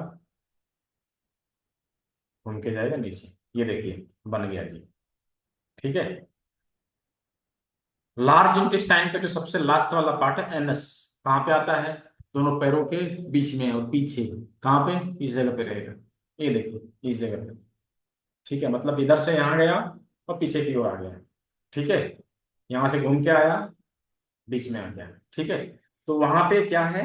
घूम के जाएगा नीचे, ये देखिए बन गया जी। ठीक है। लार्ज इंटेस्टाइन का जो सबसे लास्ट वाला पार्ट है एनस, कहाँ पे आता है? दोनों पैरों के बीच में और पीछे। कहाँ पे? इस जगह पे रहेगा। ये देखिए इस जगह पे। ठीक है, मतलब इधर से यहाँ गया और पीछे की ओर आ गया। ठीक है, यहाँ से घूम के आया, बीच में आ गया। ठीक है, तो वहां पे क्या है?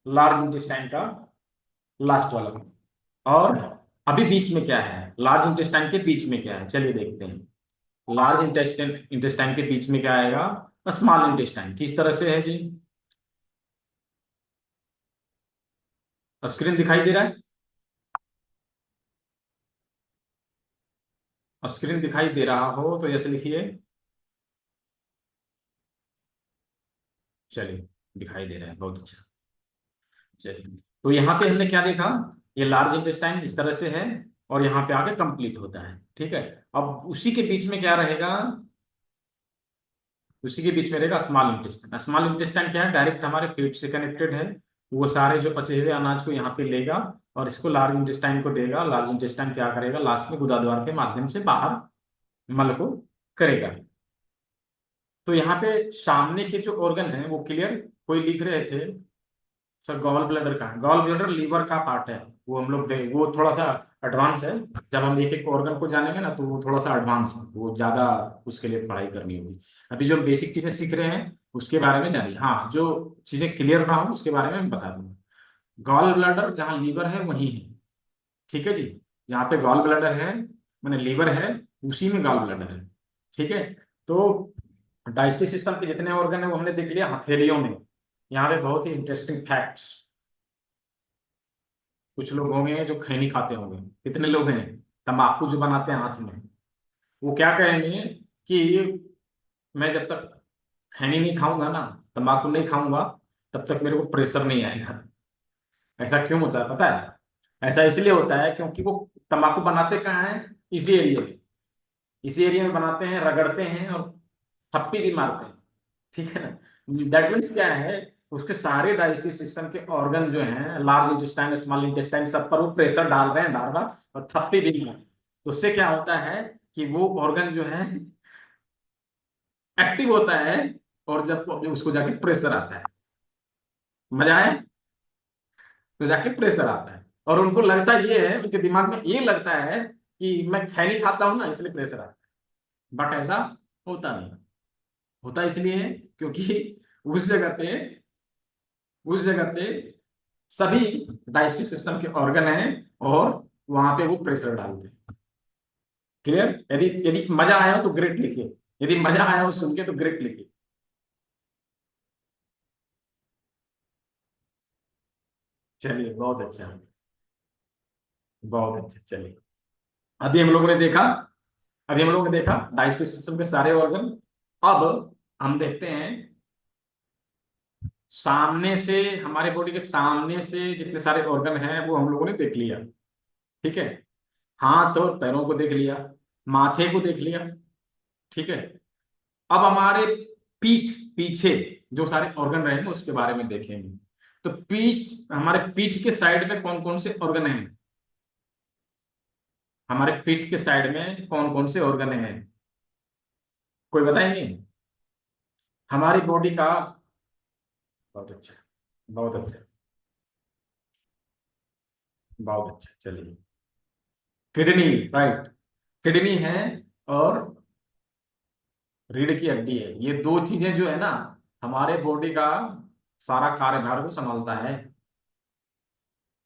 लार्ज इंटेस्टाइन का लास्ट वाला। और अभी बीच में क्या है? लार्ज इंटेस्टाइन के बीच में क्या है, चलिए देखते हैं। लार्ज इंटेस्टाइन इंटेस्टाइन के बीच में क्या आएगा? Small intestine. किस तरह से है जी? स्क्रीन दिखाई दे रहा है? स्क्रीन दिखाई दे रहा हो तो ऐसे लिखिए। चलिए, दिखाई दे रहा है, बहुत अच्छा। चलिए, तो यहाँ पे हमने क्या देखा? ये लार्ज इंटेस्टाइन इस तरह से है और यहाँ पे आके कंप्लीट होता है। ठीक है, अब उसी के बीच में क्या रहेगा? उसी के बीच में रहेगा स्मॉल इंटेस्टाइन। स्मॉल इंटेस्टाइन क्या है? डायरेक्ट हमारे पेट से कनेक्टेड है। वो सारे जो पचे हुए अनाज को यहाँ पे लेगा और इसको लार्ज इंटेस्टाइन को देगा। लार्ज इंटेस्टाइन क्या करेगा? लास्ट में गुदाद्वार के माध्यम से बाहर मल को करेगा। तो यहाँ पे सामने के जो ऑर्गन है वो क्लियर, कोई लिख रहे थे सर गॉल ब्लैडर का। गॉल ब्लैडर लीवर का पार्ट है। वो हम लोग देख, वो थोड़ा सा एडवांस है। जब हम एक एक ऑर्गन को जानेंगे ना तो वो थोड़ा सा एडवांस है, वो ज्यादा उसके लिए पढ़ाई करनी होगी। अभी जो बेसिक चीजें सीख रहे हैं उसके बारे में जानिए। हाँ, जो चीजें क्लियर ना हो उसके बारे में मैं बता दूंगा। गॉल ब्लैडर जहाँ लीवर है वहीं है। ठीक है जी, जहाँ पे गॉल ब्लैडर है मैंने लीवर है, उसी में गॉल ब्लैडर है। ठीक है, तो डाइजेस्टिव सिस्टम के जितने ऑर्गन है वो हमने देख लिया हथेलियों में। यहाँ पे बहुत ही इंटरेस्टिंग फैक्ट्स। कुछ लोग होंगे जो खैनी खाते होंगे। कितने लोग हैं? तंबाकू जो बनाते हैं हाथ में, वो क्या कहेंगे कि मैं जब तक खैनी नहीं खाऊंगा ना, तंबाकू नहीं खाऊंगा, तब तक मेरे को प्रेशर नहीं आएगा। ऐसा क्यों होता है पता है? ऐसा इसलिए होता है क्योंकि वो तंबाकू बनाते कहाँ है? इसी एरिया में। इसी एरिया में बनाते हैं, रगड़ते हैं और थप्पी भी मारते हैं। ठीक है ना? दैट मीन्स क्या है? उसके सारे डाइजेस्टिव सिस्टम के ऑर्गन जो हैं, लार्ज इंटेस्टाइन स्मॉल इंटेस्टाइन, सब पर वो प्रेशर डाल रहे हैं बार बार और थप्पी भी मार। तो उससे क्या होता है कि वो ऑर्गन जो है एक्टिव होता है और जब उसको जाके प्रेशर आता है, मजा है, तो जाके प्रेशर आता है। और उनको लगता ये है, उनके दिमाग में ये लगता है कि मैं खैनी खाता हूं ना इसलिए प्रेशर आता है। बट ऐसा होता नहीं। होता इसलिए है क्योंकि उस जगह पे उस जगह पे सभी डाइजेस्टिव सिस्टम के ऑर्गन हैं और वहां पे वो प्रेशर डालते हैं। क्लियर? यदि यदि मजा आया हो तो ग्रेट लिखिए। यदि मजा आया हो सुन के तो ग्रेट लिखिए। चलिए, बहुत अच्छा, बहुत अच्छा। चलिए, अभी हम लोगों ने देखा अभी हम लोगों ने देखा डाइजेस्टिव सिस्टम के सारे ऑर्गन। अब हम देखते हैं सामने से, हमारे बॉडी के सामने से जितने सारे ऑर्गन हैं वो हम लोगों ने देख लिया। ठीक है, हाथ और पैरों को देख लिया, माथे को देख लिया। ठीक है, अब हमारे पीठ पीछे जो सारे ऑर्गन रहेंगे उसके बारे में देखेंगे। तो हमारे पीठ के साइड में कौन कौन से ऑर्गन हैं? हमारे पीठ के साइड में कौन कौन से ऑर्गन हैं? कोई बताएंगे? हमारी बॉडी का। बहुत अच्छा, बहुत अच्छा, बहुत अच्छा। चलिए, किडनी, राइट, किडनी है और रीढ़ की हड्डी है। ये दो चीजें जो है ना, हमारे बॉडी का सारा कार्यभार को संभालता है।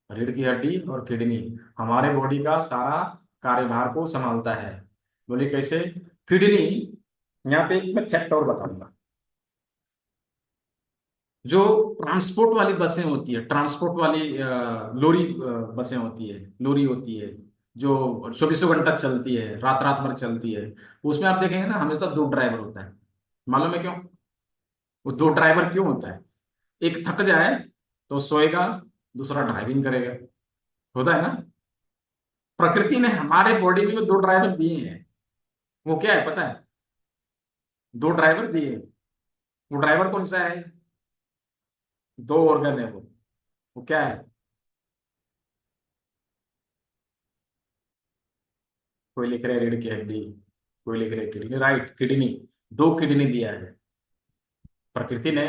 रीढ़ की हड्डी और किडनी हमारे बॉडी का सारा कार्यभार को संभालता है। बोले कैसे? किडनी, यहाँ पे एक मैं फैक्ट और बताऊंगा। जो ट्रांसपोर्ट वाली बसें होती है, ट्रांसपोर्ट वाली लोरी बसें होती है, लोरी होती है जो चौबीसों घंटा चलती है, रात रात भर चलती है, उसमें आप देखेंगे ना हमेशा दो ड्राइवर होता है। मालूम है क्यों? वो दो ड्राइवर क्यों होता है? एक थक जाए तो सोएगा, दूसरा ड्राइविंग करेगा। होता है ना? प्रकृति ने हमारे बॉडी में वो दो ड्राइवर दिए हैं। वो क्या है पता है? दो ड्राइवर दिए हैं। वो ड्राइवर कौन सा है? दो ऑर्गन है वो क्या है? कोई लिख रहा है रीढ़ की हड्डी, कोई लिख रहा है किडनी, राइट, किडनी। दो किडनी दिया है प्रकृति ने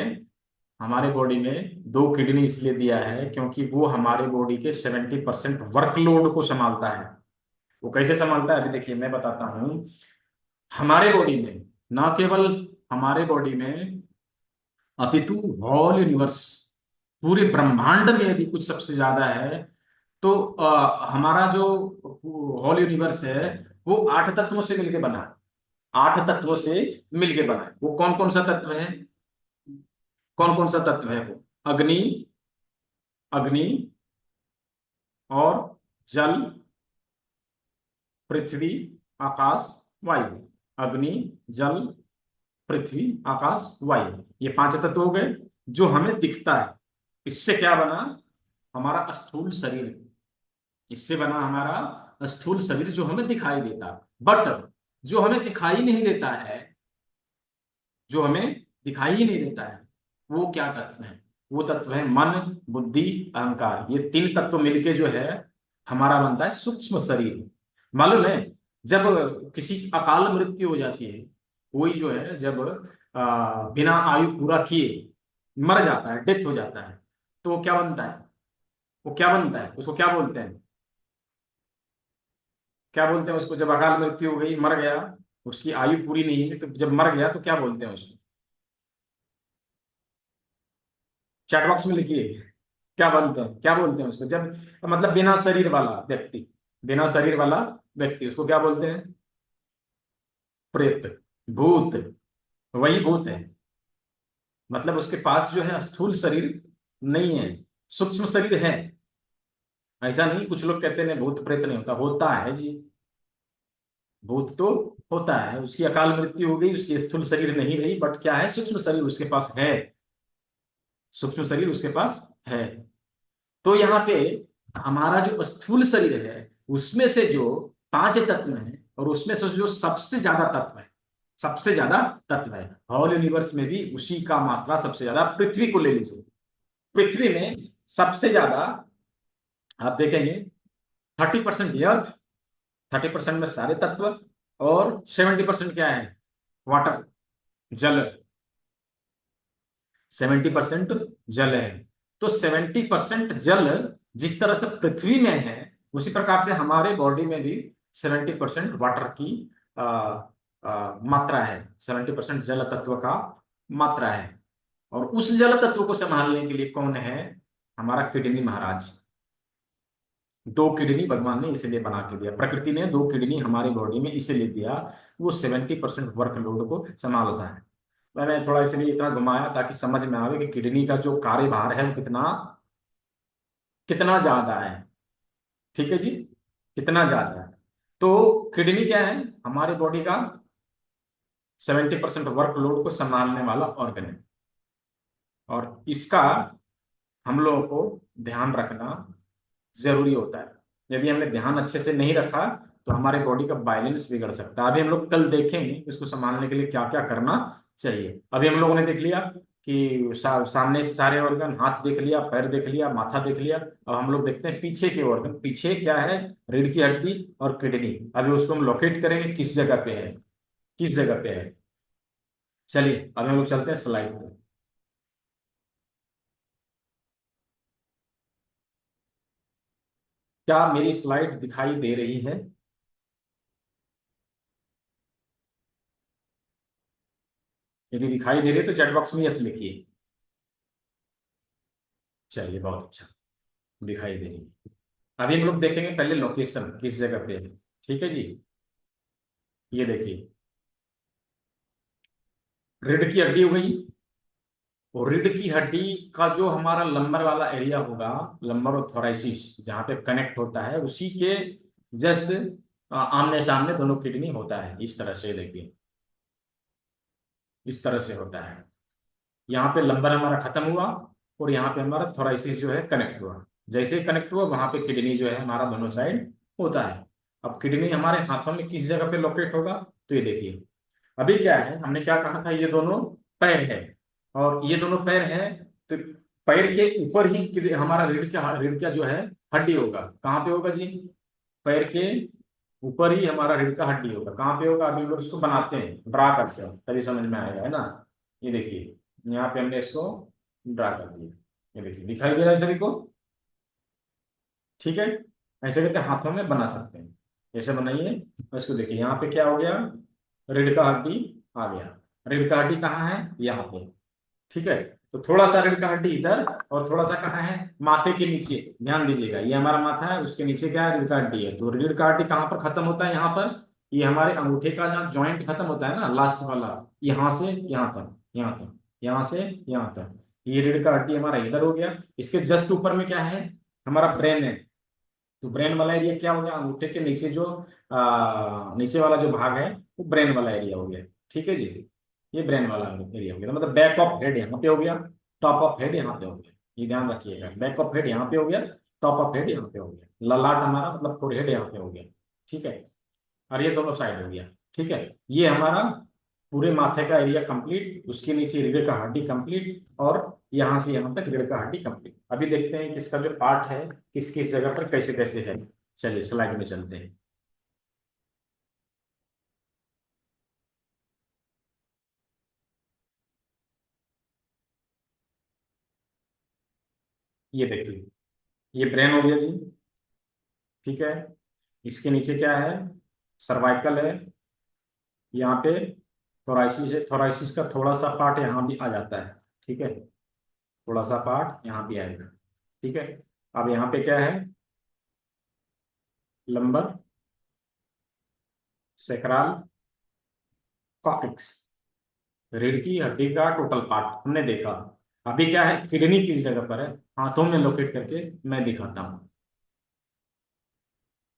हमारे बॉडी में। दो किडनी इसलिए दिया है क्योंकि वो हमारे बॉडी के 70% वर्कलोड को संभालता है। वो कैसे संभालता है, अभी देखिए मैं बताता हूँ। हमारे बॉडी में, ना केवल हमारे बॉडी में, अपितु होल यूनिवर्स, पूरे ब्रह्मांड में यदि कुछ सबसे ज्यादा है तो हमारा जो होल यूनिवर्स है वो 8 तत्वों से मिलकर बना है। 8 तत्वों से मिलकर बना है। वो कौन कौन सा तत्व है? कौन कौन सा तत्व है वो? अग्नि, अग्नि और जल, पृथ्वी, आकाश, वायु। अग्नि, जल, पृथ्वी, आकाश, वायु, ये 5 तत्व हो गए जो हमें दिखता है। इससे क्या बना? हमारा स्थूल शरीर। इससे बना हमारा स्थूल शरीर जो हमें दिखाई देता। बट जो हमें दिखाई नहीं देता है, जो हमें दिखाई ही नहीं देता है, वो क्या तत्व है? वो तत्व है मन, बुद्धि, अहंकार। ये 3 तत्व मिलके जो है हमारा बनता है सूक्ष्म शरीर। मालूम है, जब किसी की अकाल मृत्यु हो जाती है, कोई जो है जब बिना आयु पूरा किए मर जाता है, डेथ हो जाता है, तो वो क्या बनता है? वो क्या बनता है? उसको क्या बोलते हैं? क्या बोलते हैं उसको? जब अकाल मृत्यु हो गई, मर गया, उसकी आयु पूरी नहीं है, तो जब मर गया तो क्या बोलते हैं उसको? चैट बॉक्स में लिखिए, क्या बनते हैं, क्या बोलते हैं उसको? जब मतलब बिना शरीर वाला व्यक्ति, बिना शरीर वाला व्यक्ति, उसको क्या बोलते हैं? प्रेत, भूत। वही भूत है। मतलब उसके पास जो है स्थूल शरीर नहीं है, सूक्ष्म शरीर है। ऐसा नहीं, कुछ लोग कहते हैं भूत प्रेत नहीं होता, होता है जी। भूत तो होता है, उसकी अकाल मृत्यु हो गई, उसकी स्थूल शरीर नहीं रही, बट क्या है? सूक्ष्म शरीर उसके पास है। सूक्ष्म शरीर उसके पास है। तो यहाँ पे हमारा जो स्थूल शरीर है उसमें से जो 5 तत्व हैं, और उसमें से जो सबसे ज्यादा तत्व है, सबसे ज्यादा तत्व है होल यूनिवर्स में भी उसी का मात्रा सबसे ज्यादा, पृथ्वी को ले लीजिए। पृथ्वी में सबसे ज्यादा आप देखेंगे 30% अर्थ, 30% में सारे तत्व, और 70% क्या है? वाटर, जल। 70% जल है। तो 70% जल जिस तरह से पृथ्वी में है, उसी प्रकार से हमारे बॉडी में भी 70% वाटर की मात्रा है। 70% जल तत्व का मात्रा है। और उस जल तत्व को संभालने के लिए कौन है? हमारा किडनी महाराज। 2 किडनी भगवान ने इसलिए बना के दिया, प्रकृति ने 2 किडनी हमारी बॉडी में इसलिए दिया, वो 70% वर्कलोड को संभालता है। मैंने थोड़ा इसलिए इतना घुमाया ताकि समझ में आवे कि किडनी का जो कार्यभार है वो कितना कितना ज्यादा है। ठीक है जी, कितना ज्यादा है। तो किडनी क्या है? हमारे बॉडी का 70% वर्कलोड को संभालने वाला ऑर्गन है। और इसका हम लोगों को ध्यान रखना जरूरी होता है। यदि हमने ध्यान अच्छे से नहीं रखा तो हमारे बॉडी का बैलेंस बिगड़ सकता है। अभी हम लोग कल देखेंगे इसको संभालने के लिए क्या क्या करना चाहिए। अभी हम लोगों ने देख लिया कि सामने से सारे ऑर्गन, हाथ देख लिया, पैर देख लिया, माथा देख लिया। अब हम लोग देखते हैं पीछे के ऑर्गन। पीछे क्या है? रीढ़ की हड्डी और किडनी। अभी उसको हम लोकेट करेंगे किस जगह पे है, किस जगह पे है। चलिए अभी हम लोग चलते हैं स्लाइड पे। क्या मेरी स्लाइड दिखाई दे रही है? यदि दिखाई दे रही है तो चैट बॉक्स में यस लिखिए। चलिए बहुत अच्छा, दिखाई दे रही है। अभी हम लोग देखेंगे पहले लोकेशन किस जगह पे है। ठीक है जी, ये देखिए रीढ़ की हड्डी हो गई। और रीढ़ की हड्डी का जो हमारा लंबर वाला एरिया होगा, लंबर और थोराइसिस जहाँ पे कनेक्ट होता है, उसी के जस्ट आमने सामने दोनों किडनी होता है। इस तरह से देखिए, इस तरह से होता है। यहाँ पे लंबर हमारा खत्म हुआ और यहाँ पे हमारा थोराइसिस जो है कनेक्ट हुआ। जैसे ही कनेक्ट हुआ वहां पे किडनी जो है हमारा दोनों साइड होता है। अब किडनी हमारे हाथों में किस जगह पे लोकेट होगा? तो ये देखिए, अभी क्या है, हमने क्या कहा था, ये दोनों पैर है। और ये दोनों पैर है, तो पैर के ऊपर ही हमारा रीढ़ का जो है हड्डी होगा। कहाँ पे होगा जी? पैर के ऊपर ही हमारा रीढ़ का हड्डी होगा। कहाँ पे होगा? अभी हम लोग इसको बनाते हैं, ड्रा करते हैं, तभी समझ में आएगा, है ना। ये देखिए, यहाँ पे हमने इसको ड्रा कर दिया। ये देखिए, दिखाई दे रहा है सभी को? ठीक है। ऐसे करके हाथों में बना सकते हैं। ऐसे बनाइए और इसको देखिए, यहाँ पे क्या हो गया? रीढ़ का हड्डी आ गया। रीढ़ का हड्डी कहाँ है? यहाँ पे। ठीक है। तो थोड़ा सा रीढ़ का हड्डी इधर, और थोड़ा सा कहाँ है? माथे के नीचे। ध्यान दीजिएगा, ये हमारा माथा है, उसके नीचे क्या है? रीढ़ का हड्डी है। तो रीढ़ का हड्डी कहाँ पर खत्म होता है? यहाँ पर। ये हमारे अंगूठे का जहाँ जॉइंट खत्म होता है ना, लास्ट वाला, यहाँ से यहाँ तक, यहाँ तक, यहाँ से यहाँ तक, ये रीढ़ का हड्डी हमारा इधर हो गया। इसके जस्ट ऊपर में क्या है? हमारा ब्रेन है। तो ब्रेन वाला एरिया क्या हो गया? अंगूठे के नीचे जो नीचे वाला जो भाग है, वो ब्रेन वाला एरिया हो गया। ठीक है जी। ये ब्रेन वाला एरिया हो गया, मतलब बैक ऑफ हेड यहाँ पे हो गया, टॉप ऑफ हेड यहाँ पे हो गया। ये ध्यान रखिएगा, बैक ऑफ हेड यहाँ पे हो गया, टॉप ऑफ हेड यहाँ पे हो गया, ललाट हमारा मतलब फोरहेड यहाँ पे हो गया। ठीक है। और ये दोनों साइड हो गया। ठीक है। ये हमारा पूरे माथे का एरिया कंप्लीट, उसके नीचे रीढ़ का हड्डी कंप्लीट, और यहाँ से यहाँ तक रीढ़ का हड्डी कंप्लीट। अभी देखते हैं कि इसका जो पार्ट है किस किस जगह पर कैसे कैसे है। चलिए स्लाइड में चलते हैं। ये देखिए, ये ब्रेन हो गया जी। ठीक है। इसके नीचे क्या है? सर्वाइकल है। यहाँ पे थोराइसिस है। थोराइसिस का थोड़ा सा पार्ट यहाँ भी आ जाता है। ठीक है। थोड़ा सा पार्ट यहाँ भी आएगा। ठीक है। अब यहाँ पे क्या है? लंबर सेक्रल कॉर्टेक्स, रीढ़ की हड्डी का टोटल पार्ट हमने देखा। अभी क्या है? किडनी किस जगह पर है? हाथों में लोकेट करके मैं दिखाता हूँ।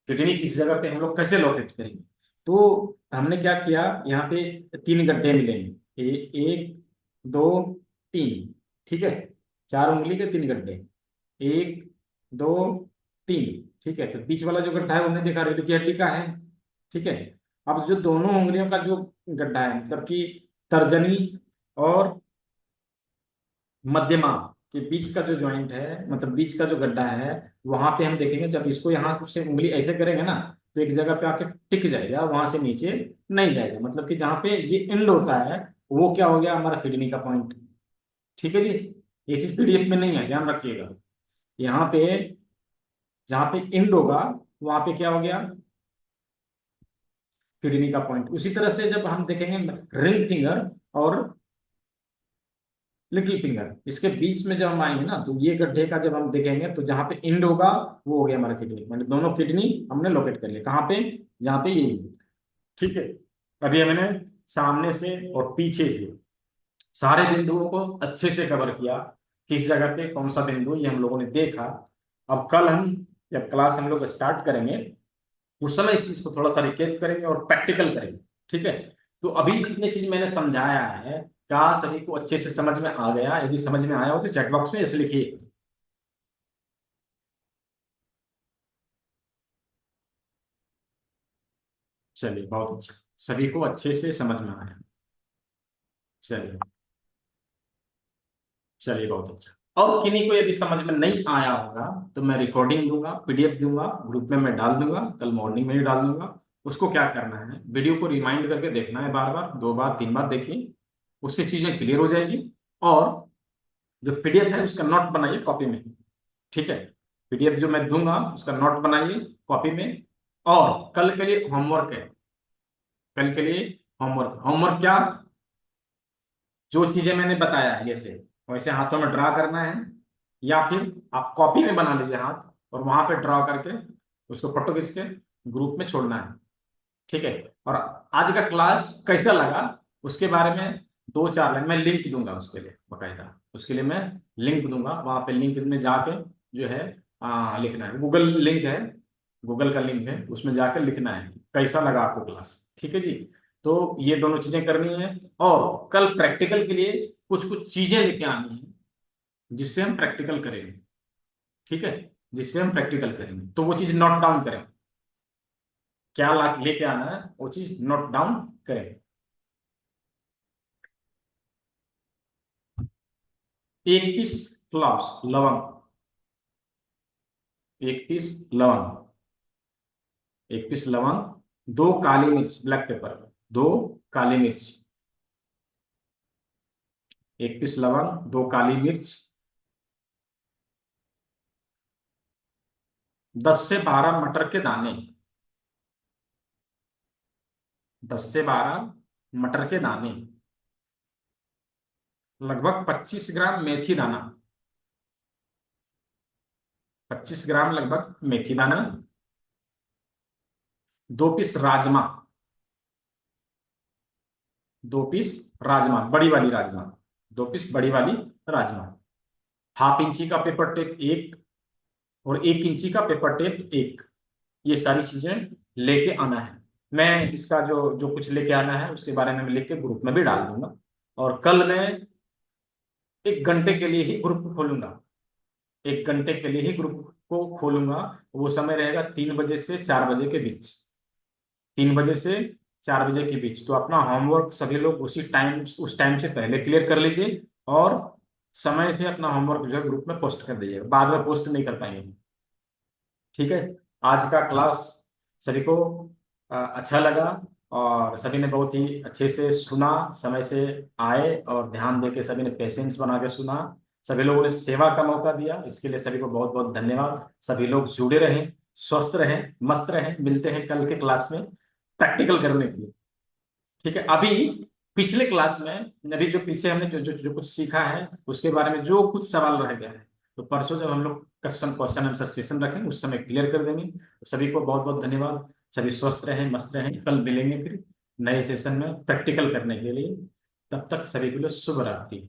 किडनी किस जगह पे हम लोग कैसे लोकेट करेंगे? तो हमने क्या किया, यहाँ पे तीन गड्ढे मिलेंगे, एक, दो, तीन। ठीक है। चार उंगली के तीन गड्ढे, एक, दो, तीन। ठीक है। तो बीच वाला जो गड्ढा है हमने देखा रीढ़ की हड्डी का है। ठीक है। अब जो दोनों उंगलियों का जो गड्ढा है, मतलब कि तर्जनी और मध्यमा के बीच का जो जॉइंट है, मतलब बीच का जो गड्ढा है, वहां पे हम देखेंगे, जब इसको यहाँ से उंगली ऐसे करेंगे ना, तो एक जगह पे आके टिक जाएगा, वहां से नीचे नहीं जाएगा। मतलब कि जहाँ पे ये एंड होता है, वो क्या हो गया? हमारा किडनी का पॉइंट। ठीक है जी। ये चीज पीडीएफ में नहीं है, ध्यान रखिएगा। यहाँ पे जहाँ पे एंड होगा, वहां पे क्या हो गया? किडनी का पॉइंट। उसी तरह से जब हम देखेंगे रिंग फिंगर और लिटिल फिंगर, इसके बीच में जब हम आएंगे ना, तो ये गड्ढे का जब हम देखेंगे, तो जहाँ पे एंड होगा वो हो गया हमारा किडनी, मतलब दोनों किडनी हमने लोकेट कर लिया। कहाँ पे? जहाँ पे ये। ठीक है। अभी हमने सामने से और पीछे से सारे बिंदुओं को अच्छे से कवर किया। किस जगह पे कौन सा बिंदु, ये हम लोगों ने देखा। अब कल हम जब क्लास हम लोग स्टार्ट करेंगे, उस समय इस चीज को थोड़ा सा रिकेप करेंगे और प्रैक्टिकल करेंगे। ठीक है। तो अभी जितने चीज मैंने समझाया है, क्या सभी को अच्छे से समझ में आ गया? यदि समझ में आया हो तो चैट बॉक्स में ऐसे लिखिए। चलिए, बहुत अच्छा, सभी को अच्छे से समझ में आया। चलिए। चलिए, बहुत अच्छा। और किन्हीं को यदि समझ में नहीं आया होगा, तो मैं रिकॉर्डिंग दूंगा, पीडीएफ दूंगा, ग्रुप में मैं डाल दूंगा, कल मॉर्निंग में ही डाल दूंगा। उसको क्या करना है? वीडियो को रिमाइंड करके देखना है, बार बार, दो बार, तीन बार देखिए, उससे चीजें क्लियर हो जाएगी। और जो पीडीएफ है उसका नोट बनाइए कॉपी में। ठीक है। पीडीएफ जो मैं दूंगा उसका नोट बनाइए कॉपी में। और कल के लिए होमवर्क है। कल के लिए होमवर्क, होमवर्क क्या? जो चीजें मैंने बताया है जैसे वैसे हाथों में ड्रा करना है, या फिर आप कॉपी में बना लीजिए हाथ, और वहां पे ड्रा करके उसको फोटो खींच के ग्रुप में छोड़ना है। ठीक है। और आज का क्लास कैसा लगा, उसके बारे में दो चार लाइन मैं लिंक दूंगा उसके लिए, बकायदा उसके लिए मैं लिंक दूंगा। वहां पे लिंक में जाके जो है लिखना है, गूगल लिंक है, गूगल का लिंक है, उसमें जाकर लिखना है कैसा लगा आपको क्लास। ठीक है जी। तो ये दोनों चीजें करनी है। और कल प्रैक्टिकल के लिए कुछ कुछ चीजें लेके आनी है, जिससे हम प्रैक्टिकल करेंगे। ठीक है। जिससे हम प्रैक्टिकल करेंगे, तो वो चीज नोट डाउन करें। क्या ला लेके आना है वो चीज नोट डाउन करें। एक पीस क्लॉव्स, लवंग, एक पीस लवंग, एक पीस लवंग, दो काली मिर्च, ब्लैक पेपर, दो काली मिर्च, एक पीस लवंग, दो काली मिर्च, 10 से 12 मटर के दाने, 10 से 12 मटर के दाने, लगभग 25 ग्राम मेथी दाना, 25 ग्राम लगभग मेथी दाना, 2 पीस राजमा, 2 पीस राजमा, बड़ी वाली राजमा, 2 पीस बड़ी वाली राजमा, हाफ इंची का पेपर टेप एक, और 1 इंची का पेपर टेप एक। ये सारी चीजें लेके आना है। मैं इसका जो जो कुछ लेके आना है उसके बारे में मैं लिख के ग्रुप में भी डाल दूंगा। और कल मैं 1 घंटे के लिए ही ग्रुप खोलूंगा, 1 घंटे के लिए ही ग्रुप को खोलूंगा। वो समय रहेगा 3 बजे से 4 बजे के बीच, 3 बजे से 4 बजे के बीच। तो अपना होमवर्क सभी लोग उस टाइम से पहले क्लियर कर लीजिए, और समय से अपना होमवर्क जो है ग्रुप में पोस्ट कर दीजिएगा, बाद में पोस्ट नहीं कर पाएंगे। ठीक है। आज का क्लास सभी को अच्छा लगा, और सभी ने बहुत ही अच्छे से सुना, समय से आए और ध्यान देके सभी ने पेशेंस बना के सुना। सभी लोगों ने सेवा का मौका दिया, इसके लिए सभी को बहुत बहुत धन्यवाद। सभी लोग जुड़े रहें, स्वस्थ रहें, मस्त रहें। मिलते हैं कल के क्लास में प्रैक्टिकल करने के लिए। ठीक है। अभी पिछले क्लास में, अभी जो पीछे हमने जो कुछ सीखा है उसके बारे में जो कुछ सवाल रह गया है, तो परसों जब हम लोग क्वेश्चन आंसर सेशन रखेंगे उस समय क्लियर कर देंगे। तो सभी को बहुत बहुत धन्यवाद। सभी स्वस्थ रहें, मस्त रहें। कल मिलेंगे फिर नए सेशन में प्रैक्टिकल करने के लिए। तब तक सभी के लिए शुभ रात्रि।